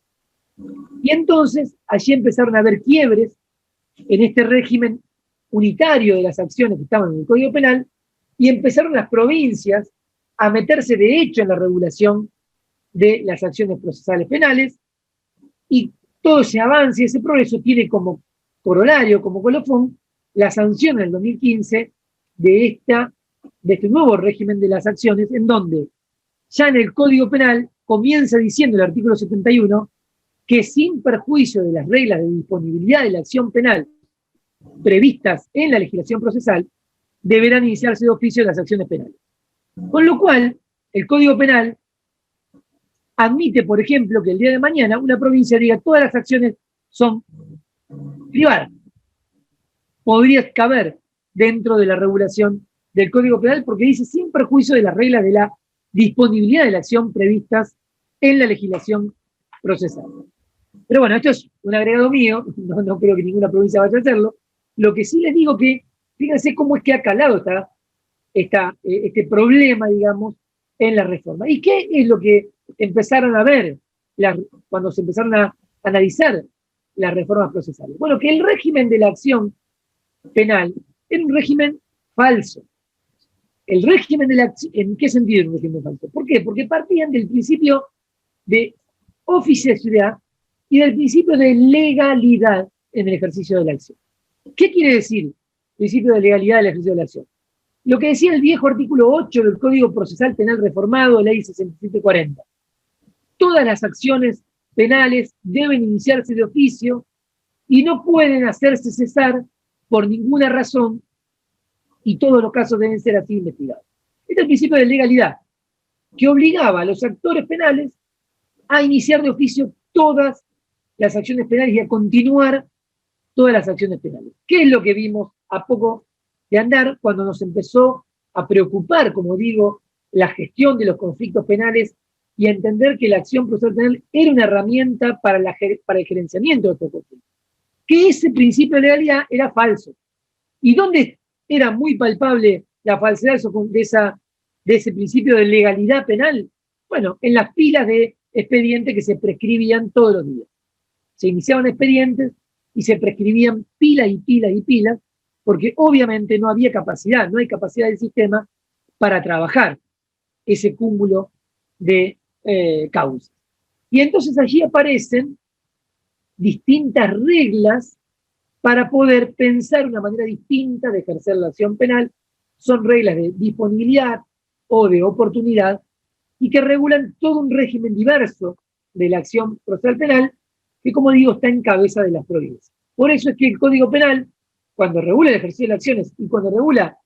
Y entonces allí empezaron a haber quiebres en este régimen unitario de las acciones que estaban en el Código Penal y empezaron las provincias a meterse de hecho en la regulación de las acciones procesales penales y todo ese avance, ese progreso tiene como corolario, como colofón, la sanción en el 2015 de este nuevo régimen de las acciones, en donde ya en el Código Penal comienza diciendo el artículo 71 que sin perjuicio de las reglas de disponibilidad de la acción penal previstas en la legislación procesal, deberán iniciarse de oficio las acciones penales. Con lo cual, el Código Penal admite, por ejemplo, que el día de mañana una provincia diga todas las acciones son privadas. Podría caber dentro de la regulación del Código Penal porque dice sin perjuicio de las reglas de la disponibilidad de la acción previstas en la legislación procesal. Pero bueno, esto es un agregado mío, no creo que ninguna provincia vaya a hacerlo. Lo que sí les digo que, fíjense cómo es que ha calado este problema, digamos, en la reforma. ¿Y qué es lo que empezaron a ver cuando se empezaron a analizar las reformas procesales? Bueno, que el régimen de la acción penal era un régimen falso. El régimen de la acción, ¿en qué sentido era un régimen falso? ¿Por qué? Porque partían del principio de oficiosidad y del principio de legalidad en el ejercicio de la acción. ¿Qué quiere decir principio de legalidad del ejercicio de la acción? Lo que decía el viejo artículo 8 del Código Procesal Penal Reformado, Ley 6740. Todas las acciones penales deben iniciarse de oficio y no pueden hacerse cesar por ninguna razón y todos los casos deben ser así investigados. Este es el principio de legalidad, que obligaba a los actores penales a iniciar de oficio todas las acciones penales y a continuar todas las acciones penales. ¿Qué es lo que vimos a poco de andar cuando nos empezó a preocupar, como digo, la gestión de los conflictos penales y a entender que la acción procesal penal era una herramienta para el gerenciamiento de estos conflictos? Que ese principio de legalidad era falso. ¿Y dónde era muy palpable la falsedad de ese principio de legalidad penal? Bueno, en las pilas de expedientes que se prescribían todos los días. Se iniciaban expedientes y se prescribían pilas y pilas y pilas, porque obviamente no había capacidad, no hay capacidad del sistema para trabajar ese cúmulo de causas. Y entonces allí aparecen distintas reglas para poder pensar una manera distinta de ejercer la acción penal. Son reglas de disponibilidad o de oportunidad y que regulan todo un régimen diverso de la acción procesal penal, que como digo, está en cabeza de las provincias. Por eso es que el Código Penal, cuando regula el ejercicio de las acciones y cuando regula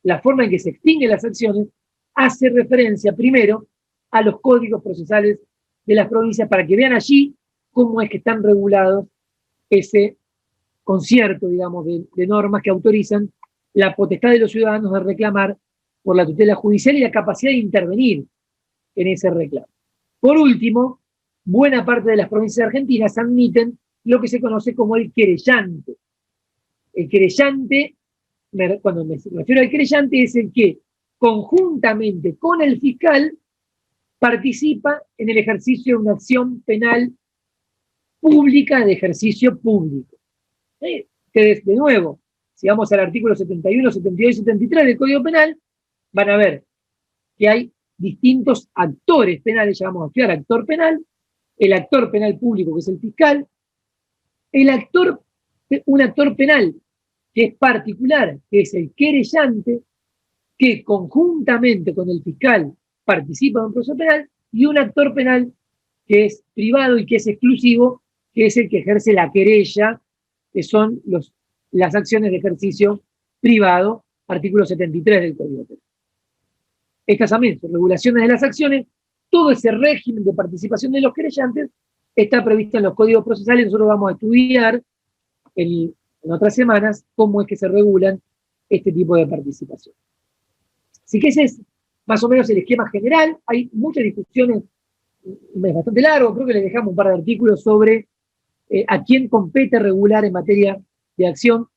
la forma en que se extinguen las acciones, hace referencia primero a los códigos procesales de las provincias para que vean allí cómo es que están regulados ese concierto, digamos, de normas que autorizan la potestad de los ciudadanos de reclamar por la tutela judicial y la capacidad de intervenir en ese reclamo. Por último, buena parte de las provincias argentinas admiten lo que se conoce como el querellante. El querellante, cuando me refiero al querellante, es el que conjuntamente con el fiscal participa en el ejercicio de una acción penal pública de ejercicio público. Que de nuevo, si vamos al artículo 71, 72 y 73 del Código Penal, van a ver que hay distintos actores penales, ya vamos a estudiar actor penal, el actor penal público, que es el fiscal, un actor penal que es particular, que es el querellante, que conjuntamente con el fiscal participa en un proceso penal, y un actor penal que es privado y que es exclusivo, que es el que ejerce la querella, que son las acciones de ejercicio privado, artículo 73 del Código Penal. Estas también son regulaciones de las acciones, todo ese régimen de participación de los querellantes está previsto en los códigos procesales. Nosotros vamos a estudiar en otras semanas cómo es que se regulan este tipo de participación. Así que ese es más o menos el esquema general. Hay muchas discusiones, es bastante largo, creo que les dejamos un par de artículos sobre a quién compete regular en materia de acción.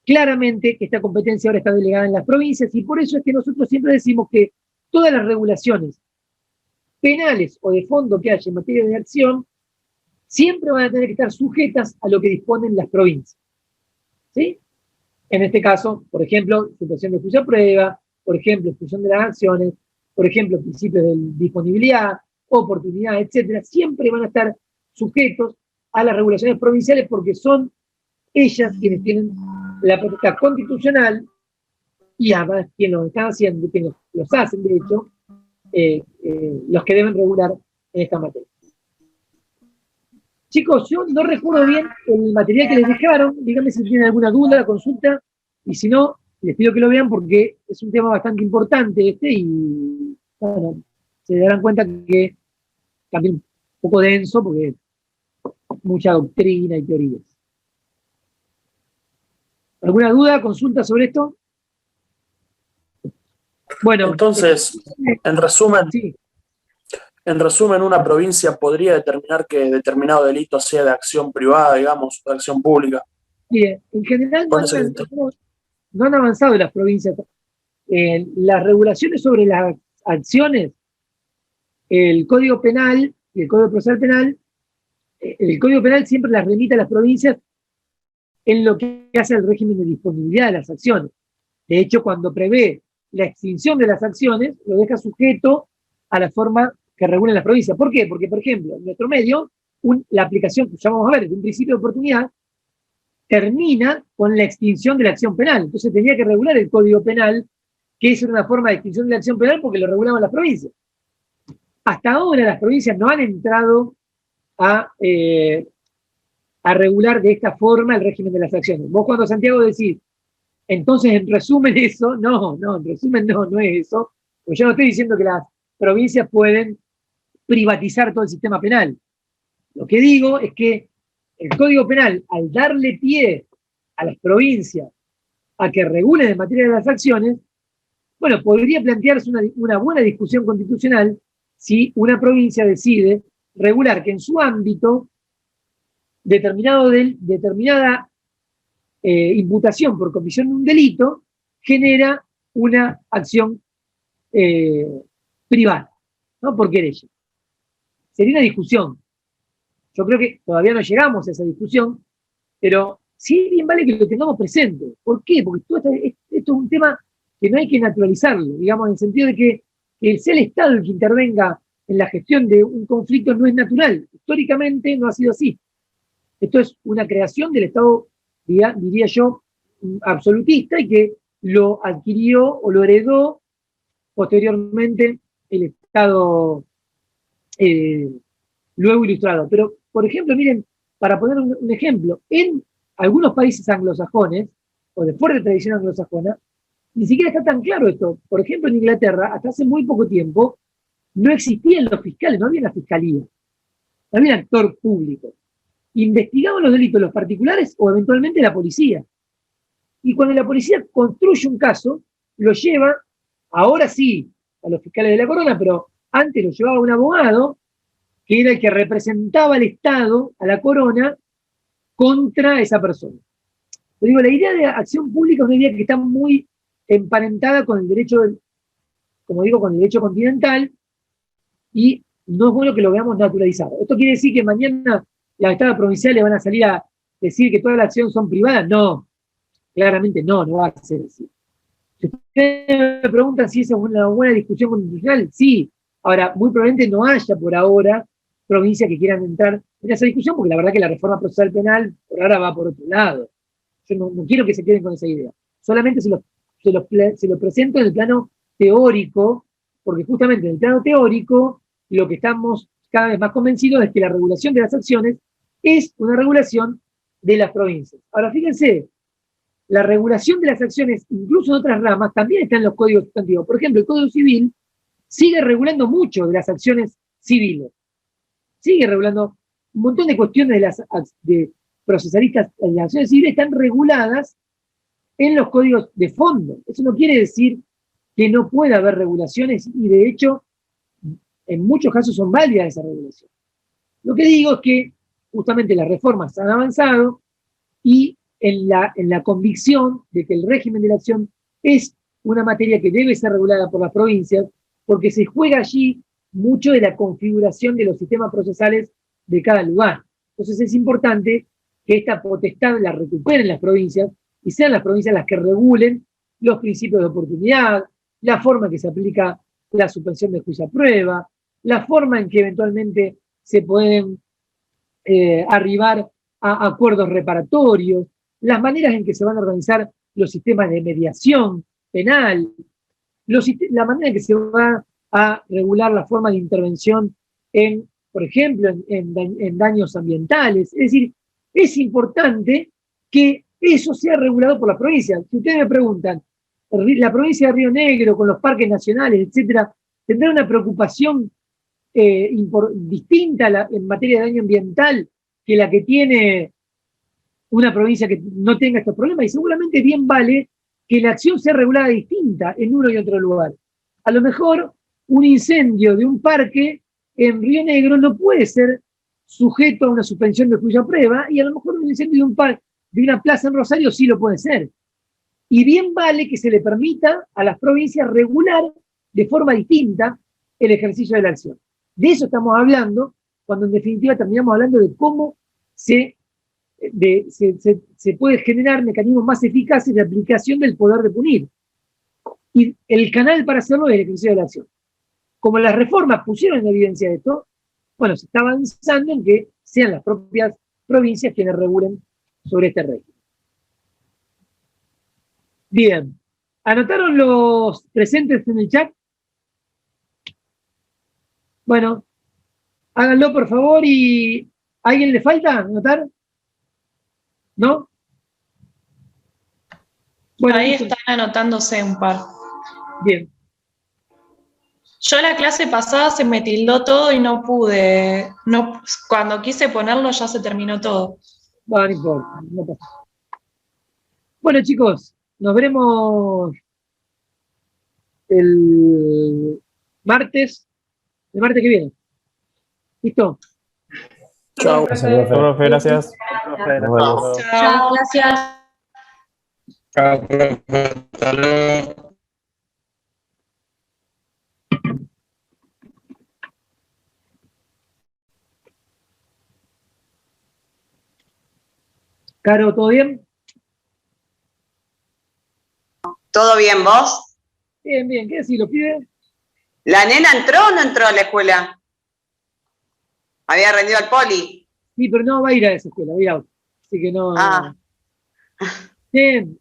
Claramente que esta competencia ahora está delegada en las provincias y por eso es que nosotros siempre decimos que todas las regulaciones penales o de fondo que haya en materia de acción siempre van a tener que estar sujetas a lo que disponen las provincias. ¿Sí? En este caso, por ejemplo, situación de juicio a prueba, por ejemplo, exclusión de las acciones, por ejemplo, principios de disponibilidad, oportunidad, etcétera, siempre van a estar sujetos a las regulaciones provinciales porque son ellas quienes tienen la potestad constitucional y además quienes lo están haciendo, quienes los hacen, de hecho, los que deben regular en esta materia. Chicos, yo no recuerdo bien el material que les dejaron, díganme si tienen alguna duda, consulta, y si no, les pido que lo vean porque es un tema bastante importante y bueno, se darán cuenta que también un poco denso porque mucha doctrina y teorías. ¿Alguna duda, consulta sobre esto? Bueno. Entonces, en resumen, sí. En resumen, una provincia podría determinar que determinado delito sea de acción privada, digamos, de acción pública. Bien, en general no han avanzado las provincias. Las regulaciones sobre las acciones, el Código Penal y el Código Procesal Penal, el Código Penal siempre las remite a las provincias en lo que hace al régimen de disponibilidad de las acciones. De hecho, cuando prevé la extinción de las acciones, lo deja sujeto a la forma que regulan las provincias. ¿Por qué? Porque, por ejemplo, en nuestro medio, la aplicación que ya vamos a ver de un principio de oportunidad termina con la extinción de la acción penal. Entonces tenía que regular el Código Penal, que es una forma de extinción de la acción penal porque lo regulaban las provincias. Hasta ahora las provincias no han entrado a regular de esta forma el régimen de las acciones. Vos cuando, Santiago, decís, entonces en resumen eso, no, en resumen no es eso, porque yo no estoy diciendo que las provincias pueden privatizar todo el sistema penal. Lo que digo es que el Código Penal, al darle pie a las provincias a que regulen en materia de las acciones, bueno, podría plantearse una buena discusión constitucional si una provincia decide regular que en su ámbito determinada imputación por comisión de un delito genera una acción privada, ¿no? Por querella. Sería una discusión. Yo creo que todavía no llegamos a esa discusión, pero sí bien vale que lo tengamos presente. ¿Por qué? Porque esto es un tema que no hay que naturalizarlo, digamos, en el sentido de que sea el Estado el que intervenga en la gestión de un conflicto no es natural. Históricamente no ha sido así. Esto es una creación del Estado, diría yo, absolutista y que lo adquirió o lo heredó posteriormente el Estado. estado luego ilustrado. Pero, por ejemplo, miren, para poner un ejemplo, en algunos países anglosajones, o de fuerte tradición anglosajona, ni siquiera está tan claro esto. Por ejemplo, en Inglaterra, hasta hace muy poco tiempo, no existían los fiscales, no había la fiscalía, no había un actor público. Investigaban los delitos los particulares o eventualmente la policía. Y cuando la policía construye un caso, lo lleva, ahora sí, a los fiscales de la corona, pero antes lo llevaba un abogado, que era el que representaba al Estado, a la corona, contra esa persona. Yo digo, la idea de acción pública es una idea que está muy emparentada con el derecho, como digo, con el derecho continental, y no es bueno que lo veamos naturalizado. ¿Esto quiere decir que mañana las estados provinciales van a salir a decir que todas las acciones son privadas? No, claramente no va a ser así. Si ustedes me preguntan si esa es una buena discusión constitucional, sí. Ahora, muy probablemente no haya por ahora provincias que quieran entrar en esa discusión, porque la verdad que la reforma procesal penal por ahora va por otro lado. Yo no quiero que se queden con esa idea. Solamente se lo presento en el plano teórico, porque justamente en el plano teórico lo que estamos cada vez más convencidos es que la regulación de las acciones es una regulación de las provincias. Ahora, fíjense, la regulación de las acciones, incluso en otras ramas, también está en los códigos sustantivos. Por ejemplo, el Código Civil sigue regulando mucho de las acciones civiles. Sigue regulando un montón de cuestiones de procesalistas en las acciones civiles están reguladas en los códigos de fondo. Eso no quiere decir que no pueda haber regulaciones y de hecho en muchos casos son válidas esas regulaciones. Lo que digo es que justamente las reformas han avanzado y en la convicción de que el régimen de la acción es una materia que debe ser regulada por las provincias, porque se juega allí mucho de la configuración de los sistemas procesales de cada lugar. Entonces es importante que esta potestad la recuperen las provincias y sean las provincias las que regulen los principios de oportunidad, la forma en que se aplica la suspensión de juicio a prueba, la forma en que eventualmente se pueden arribar a acuerdos reparatorios, las maneras en que se van a organizar los sistemas de mediación penal, la manera en que se va a regular la forma de intervención en, por ejemplo, en daños ambientales. Es decir, es importante que eso sea regulado por la provincia. Si ustedes me preguntan, la provincia de Río Negro, con los parques nacionales, etcétera, tendrá una preocupación distinta en materia de daño ambiental que la que tiene una provincia que no tenga estos problemas, y seguramente bien vale que la acción sea regulada distinta en uno y otro lugar. A lo mejor un incendio de un parque en Río Negro no puede ser sujeto a una suspensión de juicio a prueba, y a lo mejor un incendio de una plaza en Rosario sí lo puede ser. Y bien vale que se le permita a las provincias regular de forma distinta el ejercicio de la acción. De eso estamos hablando, cuando en definitiva terminamos hablando de cómo se puede generar mecanismos más eficaces de aplicación del poder de punir. Y el canal para hacerlo es el ejercicio de la acción. Como las reformas pusieron en evidencia esto, bueno, se está avanzando en que sean las propias provincias quienes regulen sobre este régimen. Bien, ¿anotaron los presentes en el chat? Bueno, háganlo por favor. ¿Y a alguien le falta anotar? ¿No? Bueno, ahí están anotándose un par. Bien. Yo la clase pasada se me tildó todo y no pude. Cuando quise ponerlo ya se terminó todo. Bueno, no importa, no pasa. Bueno, chicos, nos veremos el martes que viene. ¿Listo? Chao. Profe, gracias. Chao, gracias. Chao, profe. Hasta luego. Caro, ¿todo bien? ¿Todo bien, vos? Bien, bien. ¿Qué decís, los pibes? ¿La nena entró o no entró a la escuela? ¿Había rendido al poli? Sí, pero no va a ir a esa escuela, va a ir a otra. Así que no. Ah. Bien.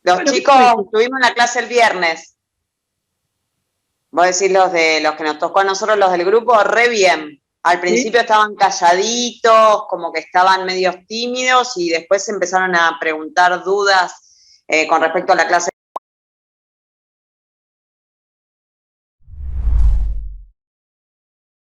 Los chicos tuvimos la clase el viernes. Vos decís los que nos tocó a nosotros, los del grupo, re bien. Al principio estaban calladitos, como que estaban medios tímidos y después empezaron a preguntar dudas con respecto a la clase